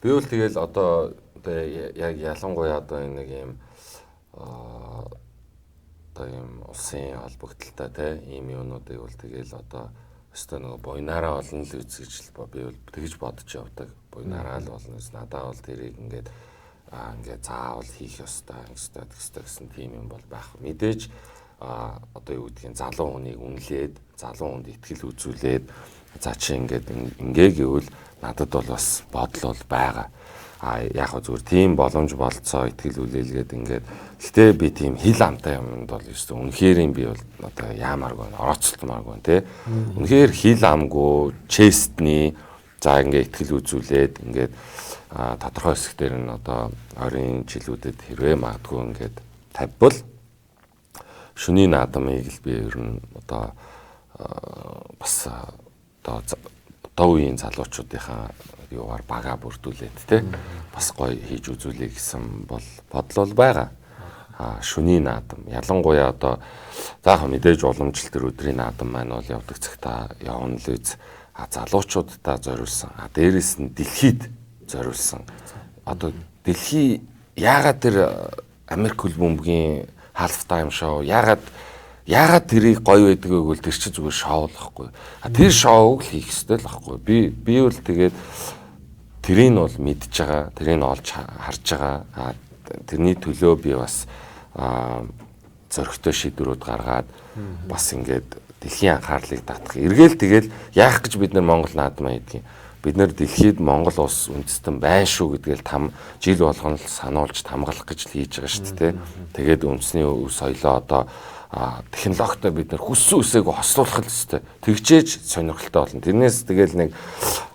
би бол тэгэл одоо яг ялангуяа одоо нэг юм одоо юм улсын холбогдолтой те ийм юмнуудыг бол тэгэл одоо өстой нэг буйнаараа олон л үзэж би бол тэгж бодож явдаг. Буйнаараа л болно. Надаа бол тэрийг ингээд заавал хийх ёстой гэсэн тийм юм бол байх. Мэдээж одоо юу гэдгийг залуу хүнийг үнэлээд, залуу хүнд итгэл үзүүлээд за чи ингээд ингээ гэвэл надад бол бас бодол бол байгаа. Яг хөө зүгээр тийм боломж болцоо итгэл үлээлгээд ингээд гэтээ би тийм хил амтай юмд бол ёстой үнэхээр би бол одоо яамааргүй орооцолтмааргүй тий үнэхээр хил амгүй честний за ингээд итгэл үзүүлээд ингээд тодорхой хэсгээр нь одоо ойрын жилүүдэд хэрвээ магадгүй ингээд тавьбал шөнийн наадмыг л би ер нь одоо бас одоо үеийн залуучуудынхаа юугаар бага бүрдүүлээд те бас гоё хийж үзүүлээ гэсэн бол бодол бол байгаа. Шөнийн наадам ялангуяа одоо заахаа мэдээж уламжлалт төр өдрийн наадам маань бол явдаг цагта явна л үз. Залуучуудаа зориулсан. Дээрээс нь дэлхийд зориулсан. Одоо дэлхий яагаад тэр Америк хөл бөмбөгийн half time show яагаад тэрийг гоё байдаг вэ гэвэл тэр чинь зүгээр шоу л байхгүй. Тэр шоуг л хийх ёстой л байхгүй. Би бол тэгээд тэрийг бол мэдж байгаа, тэрийг олж харж байгаа. Тэрний төлөө би бас зөрөгтэй шийдвэрүүд гаргаад бас ингээд дэлхийн анхаарлыг татах. Эргээл тэгэл яах гэж бид нар Монгол наадмаа хийдэг юм. Бид нар дэлхийд Монгол улс үндэстэн байна шүү гэдгээл жил болгоно л сануулж тамгалах гэж л хийж байгаа шүү дээ. Тэгээд үндэсний соёлоо одоо технологитой бид нар хүссэн үсээгөө хослуулах л өстэй. Тэгжээж сонирхолтой болно. Тэрнээс тэгэл нэг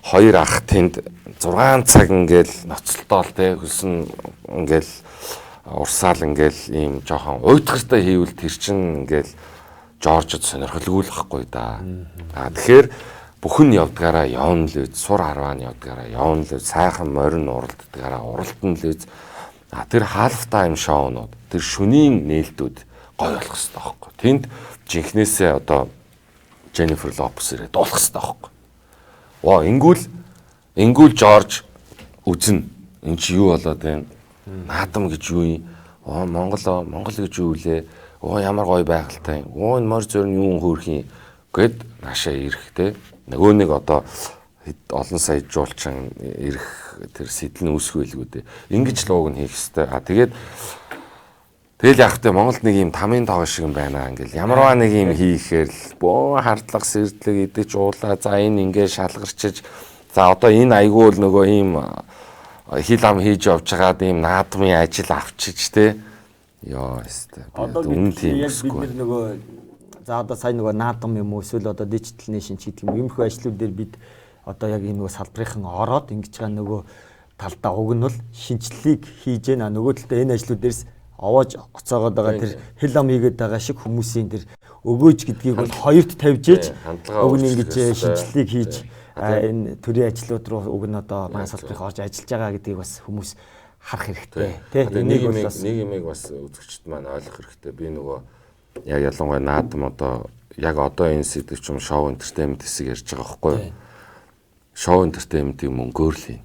хоёр ах тэнд 6 цаг ингээл ноцолтоол те хүссэн ингээл урсаал ингээл ийм жоохон уйтгартай хийвэл тэр чин ингээл Жоржд сонирхолгүйхгүй да. Тэгэхээр бүхэн явдгаараа явна л үз, сур харваа нь явдгаараа явна л үз, сайхан морин уралддгаараа уралдан л үз. Тэр half time шоунууд, тэр шөнийн нээлтүүд гоё болох хэрэгтэй байхгүй. Тэнд жинхнээсээ одоо Jennifer Lopez ирээд дуулах хэрэгтэй байхгүй. Ваа, ингүүл Жорж үзнэ. Энд чи юу болоод байна? Наадам гэж юу юм? Монгол гэж юу лээ? Ямар гоё байгальтай. Энэ мор зөрн юу хөөрх юм гэд наашаа ирэхтэй. Нөгөө нэг одоо олон сая жуулчин ирэх тэр сэтэл үүсгээлгүй дээ. Ингиж л ууг нь хийх хэрэгтэй. Тэгэл яах вэ? Монголд нэг юм 5-5 шиг юм байна. Ингээл ямарваа нэг юм хийхээр л бөө хардлага сэрдлэг идэж уулаа. За энэ ингээ шалгарчиж. За одоо энэ айгүй л нөгөө ийм хил ам хийж явж байгаад ийм наадмын ажил авчиж те. Яа өстэй. Одоо бид нар нөгөө за одоо сайн нөгөө наадам юм уу эсвэл одоо дижитал нэшн ч гэдэг юм иймэрхүү ажлууд дээр бид одоо яг энэ нөгөө салбарын ороод ингэж байгаа нөгөө талдаа уг нь бол шинжилгээг хийж гэнэ. Нөгөө талдаа энэ ажлууд дээрс овоож оцоогоод байгаа тэр хил ам хийгээд байгаа шиг хүмүүсийн тэр өгөөж гэдгийг бол хоёрт тавьж ээж уг нь ингэж шинжилгээг хийж энэ төрийн ажлууд руу уг нь одоо маань салбарыг орж ажиллаж байгаа гэдгийг бас хүмүүс харах хэрэгтэй тийм нэг юмыг бас үзэгчд маань ойлгох хэрэгтэй. Би нөгөө яг ялангуяа наадам одоо яг одоо энэ сэдв чим шоу энтертеймент хэсэг ярьж байгаа байхгүй юу? Шоу энтертейментийн мөнгөөр л юм.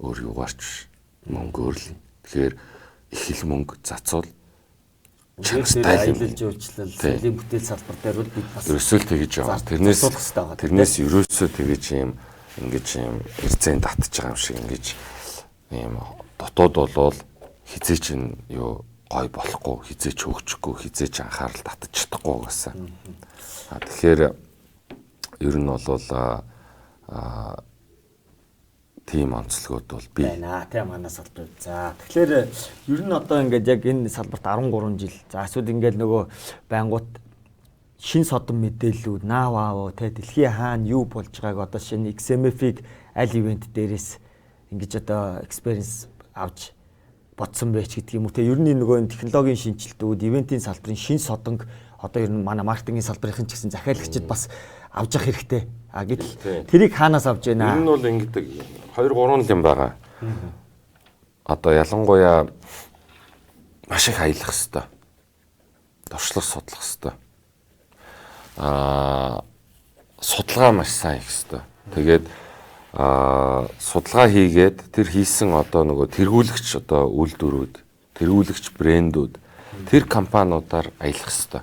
Өөр юугаарч мөнгөөр л. Тэгэхээр их хэл мөнгө зацвал чанартай аялал жуулчлал, соёлын бүтээл салбар дээр бол бид бас ерөөсөө тэгэж байгаа. Тэрнээс ерөөсөө тэгэж юм ингэж юм эзэн татж байгаа юм шиг ингэж ийм дотоод болвол хизээч нь юу гой болохгүй, хизээч хөгжихгүй, хизээч анхаарал татаж чадахгүй гэсэн. Тэгэхээр ер нь бол тийм онцлогуд бол би байна. Тийм манай салбарт. За тэгэхээр ер нь одоо ингээд яг энэ салбарт 13 жил. За эсвэл ингээд нөгөө байнгут шин содон мэдээллүүд нааваа те дэлхийн хаана юу болж байгааг одоо шинэ XMF-ийг аль ивент дээрээс ингэж одоо experience авч бодсон байж гэдэг юм уу те. Ер нь нөгөө технологийн шинжилтүүд, ивентийн салбарын шин содонг одоо ер нь манай маркетингийн салбарын ч гэсэн захиалагчид бас авч явах хэрэгтэй. А гэтэл тэрийг хаанаас авч яана? Энэ нь бол ингэдэг 2 3 юм байгаа. Одоо ялангуяа маш их аялах хэрэгтэй. Туршлага судлах хэрэгтэй. Судалгаа маш сайн хийх хэрэгтэй. Тэгээд судалгаа хийгээд тэр хийсэн одоо нөгөө тэргүүлэгч одоо үйлдвэрүүд, тэргүүлэгч брэндүүд тэр компаниудаар аялах хэрэгтэй.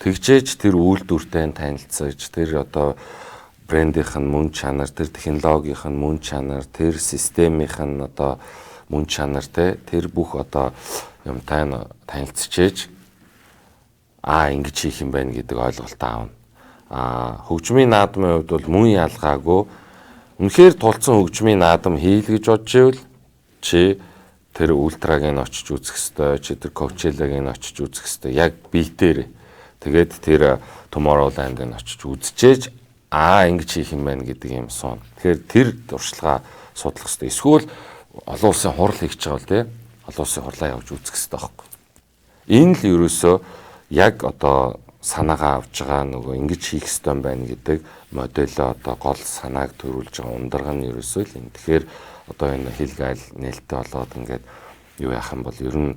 Тэгжээж тэр үйлдвэртэй танилцаж, тэр одоо брендийнх нь мөн чанар, тэр технологийнх нь мөн чанар, тэр системийнх нь одоо мөн чанар тэр бүх одоо юмтай танилцчихээж ингэж хийх юм байна гэдэг ойлголт аавна. Хөгжмийн наадмын хувьд бол мөн ялгаагүй үнэхээр тулцсан хөгжмийн наадам хийл гэж бодж ивэл чи тэр ультраг нь очиж үзэх ёстой, чи тэр Coachella-г нь очиж үзэх ёстой. Яг бие дээр. Тэгээд тэр Tomorrowland нь очиж үзчихээж ингэж хийх юм байна гэдэг юм суун. Тэгэхээр тэр туршлага судлах ёстой. Эсвэл олон улсын хурал хийж байгаа бол тий олон улсын хурлаа явж үзэх ёстой байхгүй. Энэ л ерөөсөө яг одоо санаагаа авч байгаа нөгөө ингэж хийх ёстой юм байна гэдэг модельөө одоо гол санааг төрүүлж байгаа ундраг нь ерөөсөө л юм. Тэгэхээр одоо энэ хэлгээл нээлттэй болоод ингээд юу яах юм бол ер нь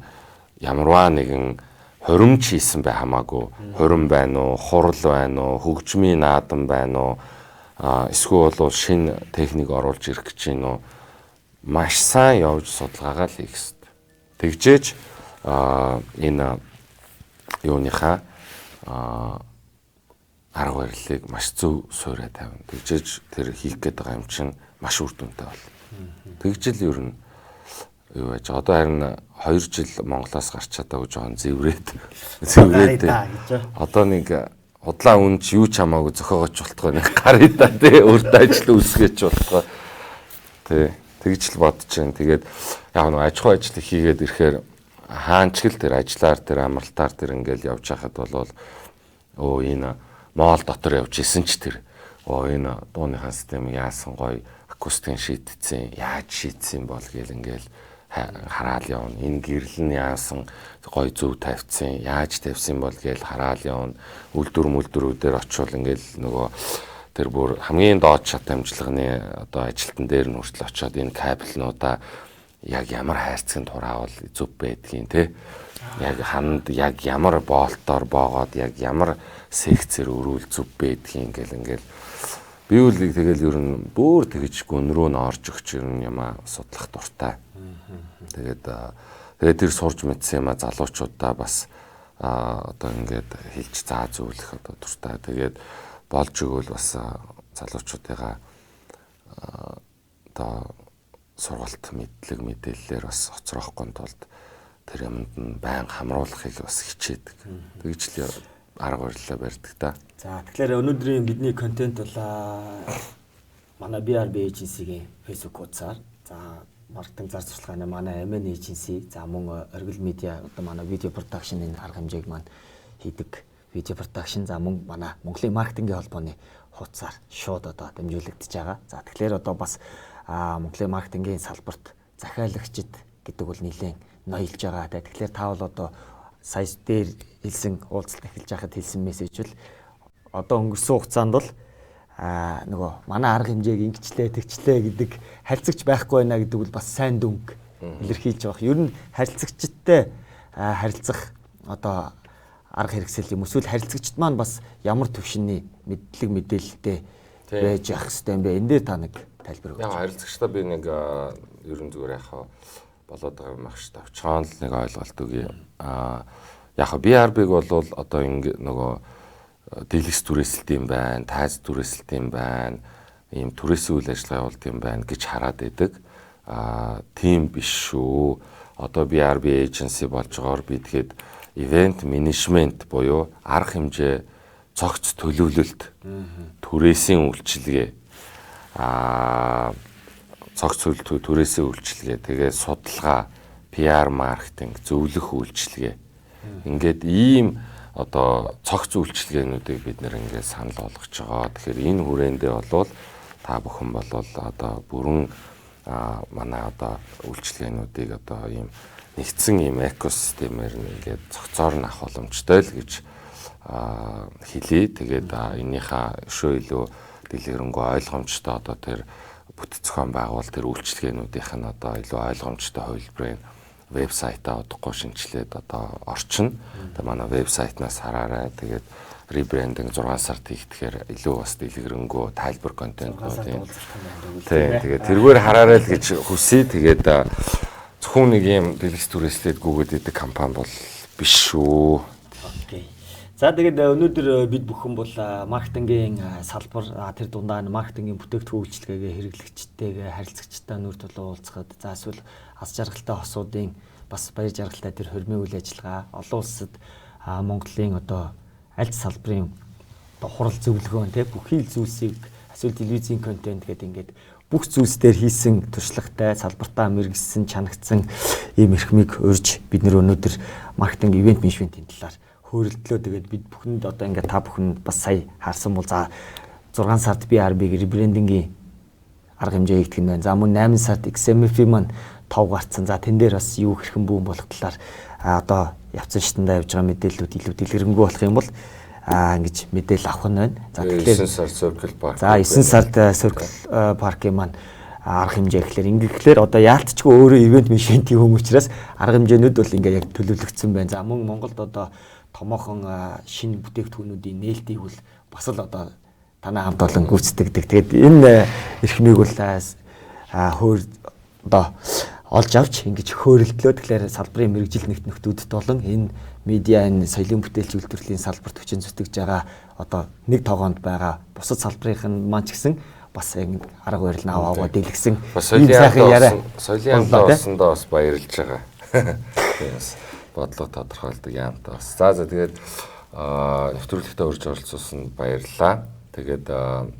ямарваа нэгэн хуримч хийсэн бай хамаагүй. Хурим байна уу, хурал байна уу, хөгжмийн наадам байна уу, эсвэл бол шинэ техник оруулж ирэх гэж байна уу? Маш сайн явж судалгаагаа л хийх ёстой. Тэгжээж энэ юуныхаа арга барилыг маш зөв суурай тавина. Тэгжээж тэр хийх гээд байгаа юм чинь маш үр дүнтэй болно. Тэгжэл ер нь юу байж одоо харин 2 жил Монголоос гарч чадаагүй жоон зэврээд одоо нэг худлаа үнч юу ч хамаагүй зохиогооч болтгоо нэг гарыда тий өөртөө ажил үүсгэж болтгоо тий тэгж л бодож байна. Тэгээд яг нэг аж ахуй ажил хийгээд ирэхээр хаанч л тэр ажиллаар тэр амралтаар тэр ингээл явж хахад болвол энэ моол дотор явж исэн ч тэр энэ дууныхаа систем яасан гоё акустикийн шийдтсэн яаж шийдсэн бол гээл ингээл хараал явна. Энэ гэрэл нь яасан гоё зөв тавьчихсан яаж тавьсан бол гээл хараал явна. Үйлдвэрүүдээр очивол ингээл нөгөө тэр бүр хамгийн доод шат амжилганы одоо ажилтан дээр нь хүртэл очиод энэ кабелнуудаа яг ямар хайрцагт хураавал зөв байдгийг те яг ханд яг ямар болтоор боогоод яг ямар секцээр өрүүл зөв байдгийг ингээл би үлийг тэгэл ер нь бүр тэгж гүн рүү н орж өгч ер нь ямаа судлах дуртай. Тэгээд тэр сурж мэдсэн юм залуучуудаа бас одоо ингээд хэлж заа зөвлөх одоо дуртай. Тэгээд болж өгвөл бас залуучуудыгаа одоо сургалт мэдлэг мэдээллээр бас хоцроохгүй тулд тэр юмд нь байн хамруулахыг бас хичээдэг. Тэгж л арга барилаа барьдаг та. За тэгэхээр өнөөдрийн бидний контент бол манай BRB agency-гийн Facebook хуудасаар за маркетинг зар сурталчилгааны манай MN agency за мөн Оргил медиа одоо манай видео production энэ арга хэмжээг маань хийдэг видео production за мөн манай Монголын маркетингийн холбооны хуудасаар шууд одоо дамжуулагдаж байгаа. За тэгэхээр одоо бас Монголын маркетингийн салбарт захиалагчид гэдэг бол нэлээд ноёлж байгаа. Тэгэхээр та бол одоо сая дээр хэлсэн уулзалт эхэлж байхад хэлсэн мессеж бол одоо өнгөрсөн хугацаанд бол нөгөө манай арга хэмжээг ингэчлээ тэгчлээ гэдэг харилцагч байхгүй байна гэдэг бол бас сайн дүнг илэрхийлж байгаа. Ер нь харилцагчтай харилцах одоо арга хэрэгсэл юм эсвэл харилцагчд маань бас ямар төвшинний мэдлэг мэдээлэлтэй байж явах хэрэгтэй юм бэ? Энэ дээр та нэг тайлбар өгөөч. Яг харилцагчдаа би нэг ерөн зүгээр яхаа болоод байгаа юм ах шүү дээ. Чаан л нэг ойлголт өгье. Яг BRB-г бол одоо ингэ нөгөө дэлгэц түрээсэлт юм байна, тайз түрээсэлт юм байна, ийм түрээсийн үйл ажиллагаа явуулт юм байна гэж хараад байдаг. Тийм биш шүү. Одоо BRB agency болж байгаагаар би тэгэхэд event management буюу арга хэмжээ, цогц төлөвлөлт, түрээсийн үйлчилгээ, цогц түрээсийн үйлчилгээ, тэгээ судалгаа, PR маркетинг, зөвлөх үйлчилгээ. Ингээд ийм одоо цогц үйлчилгээнүүдийг бид нэр ингээд санал болгож байгаа. Тэгэхээр энэ хүрээндээ болвол та бүхэн болвол одоо бүрэн манай одоо үйлчилгээнүүдийг одоо ийм нэгдсэн ийм экосистемээр ингээд цогцоор нь авах боломжтой л гэж хэлье. Тэгээд энийхээ өшөө илүү дэлгэрэнгүй ойлгомжтой одоо тэр бүтэц зохион байгуул тэр үйлчилгээнүүдийнх нь одоо илүү ойлгомжтой хувилбарыг вебсайтаа удахгүй шинжилээд одоо орчино. Тэгээд манай вебсайтнаас хараарай. Тэгээд ребрендинг 6 сард хийхээр илүү бас дэлгэрэнгүй тайлбар контентнууд юм. Тэгээд тэргээр хараарай л гэж хүсье. Тэгээд зөвхөн нэг юм дэлгэц түрээслээд гүгээд идэг компани бол биш шүү. Окей. За тэгээд өнөөдөр бид бүхэн бол маркетингийн салбар тэр дундаа маркетингийн бүтээгдэхүүн үйлчилгээгээ хэрэглэгчтэйгээ харилцагчтай нүүр тулуу уулзахад за эсвэл аз жаргалтай хосуудын бас баяр жаргалтай тэр хормын үйл ажиллагаа олон улсад Монголын одоо аль салбарын одоо хурал зөвлөгөөн те бүхий л зүйлсийг эсвэл телевизийн контент гэдэг ингээд бүх зүйлс дээр хийсэн туршлагатай салбартаа мэрэгсэн чанагдсан ийм эрхмийг урьж бид нэр өнөөдөр маркетинг ивент менежментийн талаар хөөрөлдлөө. Тэгээд бид бүхэнд одоо ингээд та бүхэн бас сая харсан бол за 6 сард BRB ребрендингийн арга хэмжээ хийгдэх нь байна. За мөн 8 сард XMF маань тов гарцсан. За тэн дээр бас юу хэрхэн бүүн болох талаар одоо явцсан шатандаа явж байгаа мэдээллүүд илүү дэлгэрэнгүй болох юм бол ингэж мэдээлэл авах нь байна. За тэгэхээр 9 сард Circle Park. За 9 сард Circle Park-ийн маань арга хэмжээ гэхэлэр ингэхлээр одоо яалтчгүй өөрөө ивент менежментийн хүн учраас арга хэмжээнүүд бол ингээ яг төлөвлөгдсөн байна. За мөн Монголд одоо томоохон шинэ бүтээгдэхүүнүүдийн нээлтийг бол бас л одоо танай хамт олон гүйцэтгэдэг. Тэгээд энэ эрхмийг бол өөр одоо олж авч ингэж хөөрөлдлөө. Тэгэхээр салбарын мэрэгжил нөхдүүдэд болон энэ медиа энэ соёлын бүтээлч үйлдвэрлэлийн салбарт хүчин зүтгэж байгаа одоо нэг тогоонд байгаа бусад салбарын маань ч гэсэн бас ингэ арга барил наваагаа дэлгэсэн соёлын хамтаасандаа бас баярлж байгаа. Тэгээс бодлого тодорхойлдог яамтай бас. За тэгээд нэвтрүүлэгтээ урьж оролцуулсан баярлалаа. Тэгээд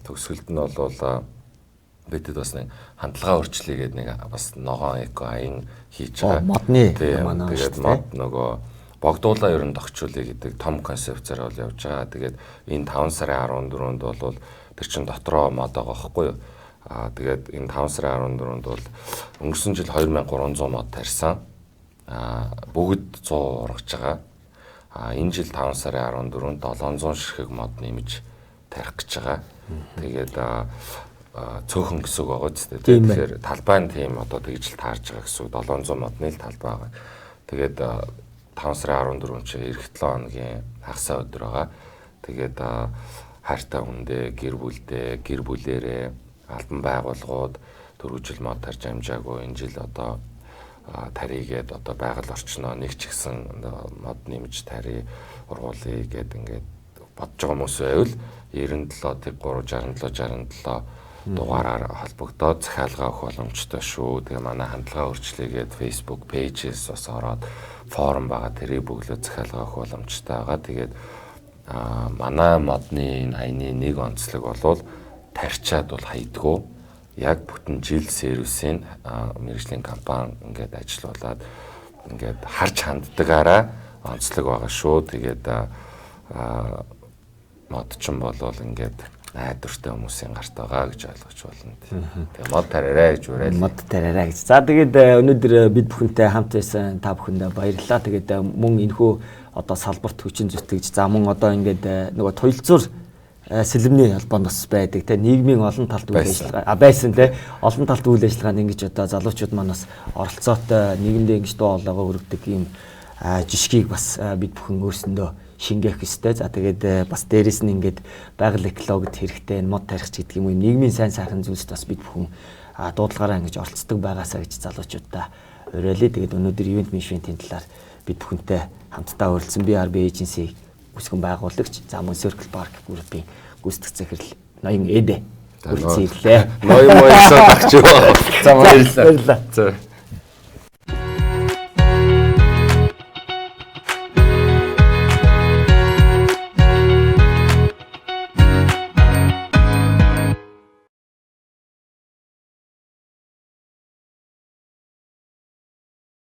төгсгөлд нь бол бидэд бас нэг хандлага өөрчлөе гэдэг нэг бас ногоон эко аян хийж байгаа. Модны манай тэгээд мод нөгөө богдуулаа ер нь тогтчуулъя гэдэг том концепцээр бол явж байгаа. Тэгээд энэ 5 сарын 14-нд бол тэр чин дотроо мод байгаа байхгүй юу? Тэгээд энэ 5 сарын 14-нд бол өнгөрсөн жил 2300 мод тарьсан. Бүгд 100 ургаж байгаа. Энэ жил 5 сарын 14-нд 700 ширхэг мод нэмж тарих гэж байгаа. Тэгээд цөөхөн гэсэн үг байгаа ч тийм. Тэгэхээр талбай нь тийм одоо тэгж л таарж байгаа гэсэн үг. 700 модны л талбай байгаа. Тэгээд 5 сарын 14-нд чи эх 7 хоногийн хагасаа өдөр байгаа. Тэгээд хайртай хүндээ, гэр бүлдээ, гэр бүлээрээ албан байгууллагууд дөрвөн мод тарж амжаагүй энэ жил одоо тарийгээд одоо байгаль орчноо нэг ч ихсэн мод нэмж тарий ургуулъя гэд ингээд бодож байгаа хүмүүс байвал 97 367 дугаараар холбогдоод захиалга өгөх боломжтой шүү. Тэгээ манай хандлага өөрчлөгээд Facebook pages бас ороод форум байгаа тэрийг бүглөө захиалга өгөх боломжтой байгаа. Тэгээд манай модны аяны нэг онцлог болвол тарьчаад бол хайдгүй яг бүтэн жил сервисийн мэргэжлийн компани ингээд ажиллаулаад ингээд харж ханддагаараа онцлог байгаа шүү. Тэгээд мод ч юм бол ингээд найдвартай хүмүүсийн гарт байгаа гэж ойлгож байна. Тэгээ мод тараарай гэж уриал. Мод тараарай гэж. За тэгээд өнөөдөр бид бүхэнтэй хамт байсан та бүхэндээ баярлалаа. Тэгээд мөн энэхүү одоо салбарт хүчин зүтгэж за мөн одоо ингээд нөгөө туйлзуур сэлэмний албанд бас байдаг те нийгмийн олон талт үйл ажиллагаа байсан те олон талт үйл ажиллагаанд ингэж одоо залуучууд маань бас оролцоотой нийгэмдээ ингэж дуу хоолойгоо өргөдөг ийм жишгийг бас бид бүхэн өөрсөндөө шингээх ёстой. За тэгээд бас дээрэс нь ингээд байгаль экологид хэрэгтэй мод тарих ч гэдэг юм уу нийгмийн сайн сайхан зүйлсд бас бид бүхэн дуудлагаараа ингэж оролцдог байгаасаа гэж залуучуудаа уриалъя. Тэгээд өнөөдөр ивент менежментийн талаар бид бүхэнтэй хамтдаа урилсан BRB эйженси үсгэн байгуулагч за мөн Circle Park группийн гүйцэтгэх захирал Ноён Эдэ хүрэлцээ ирлээ. Ноён моёсоо багч юу. За баярлалаа.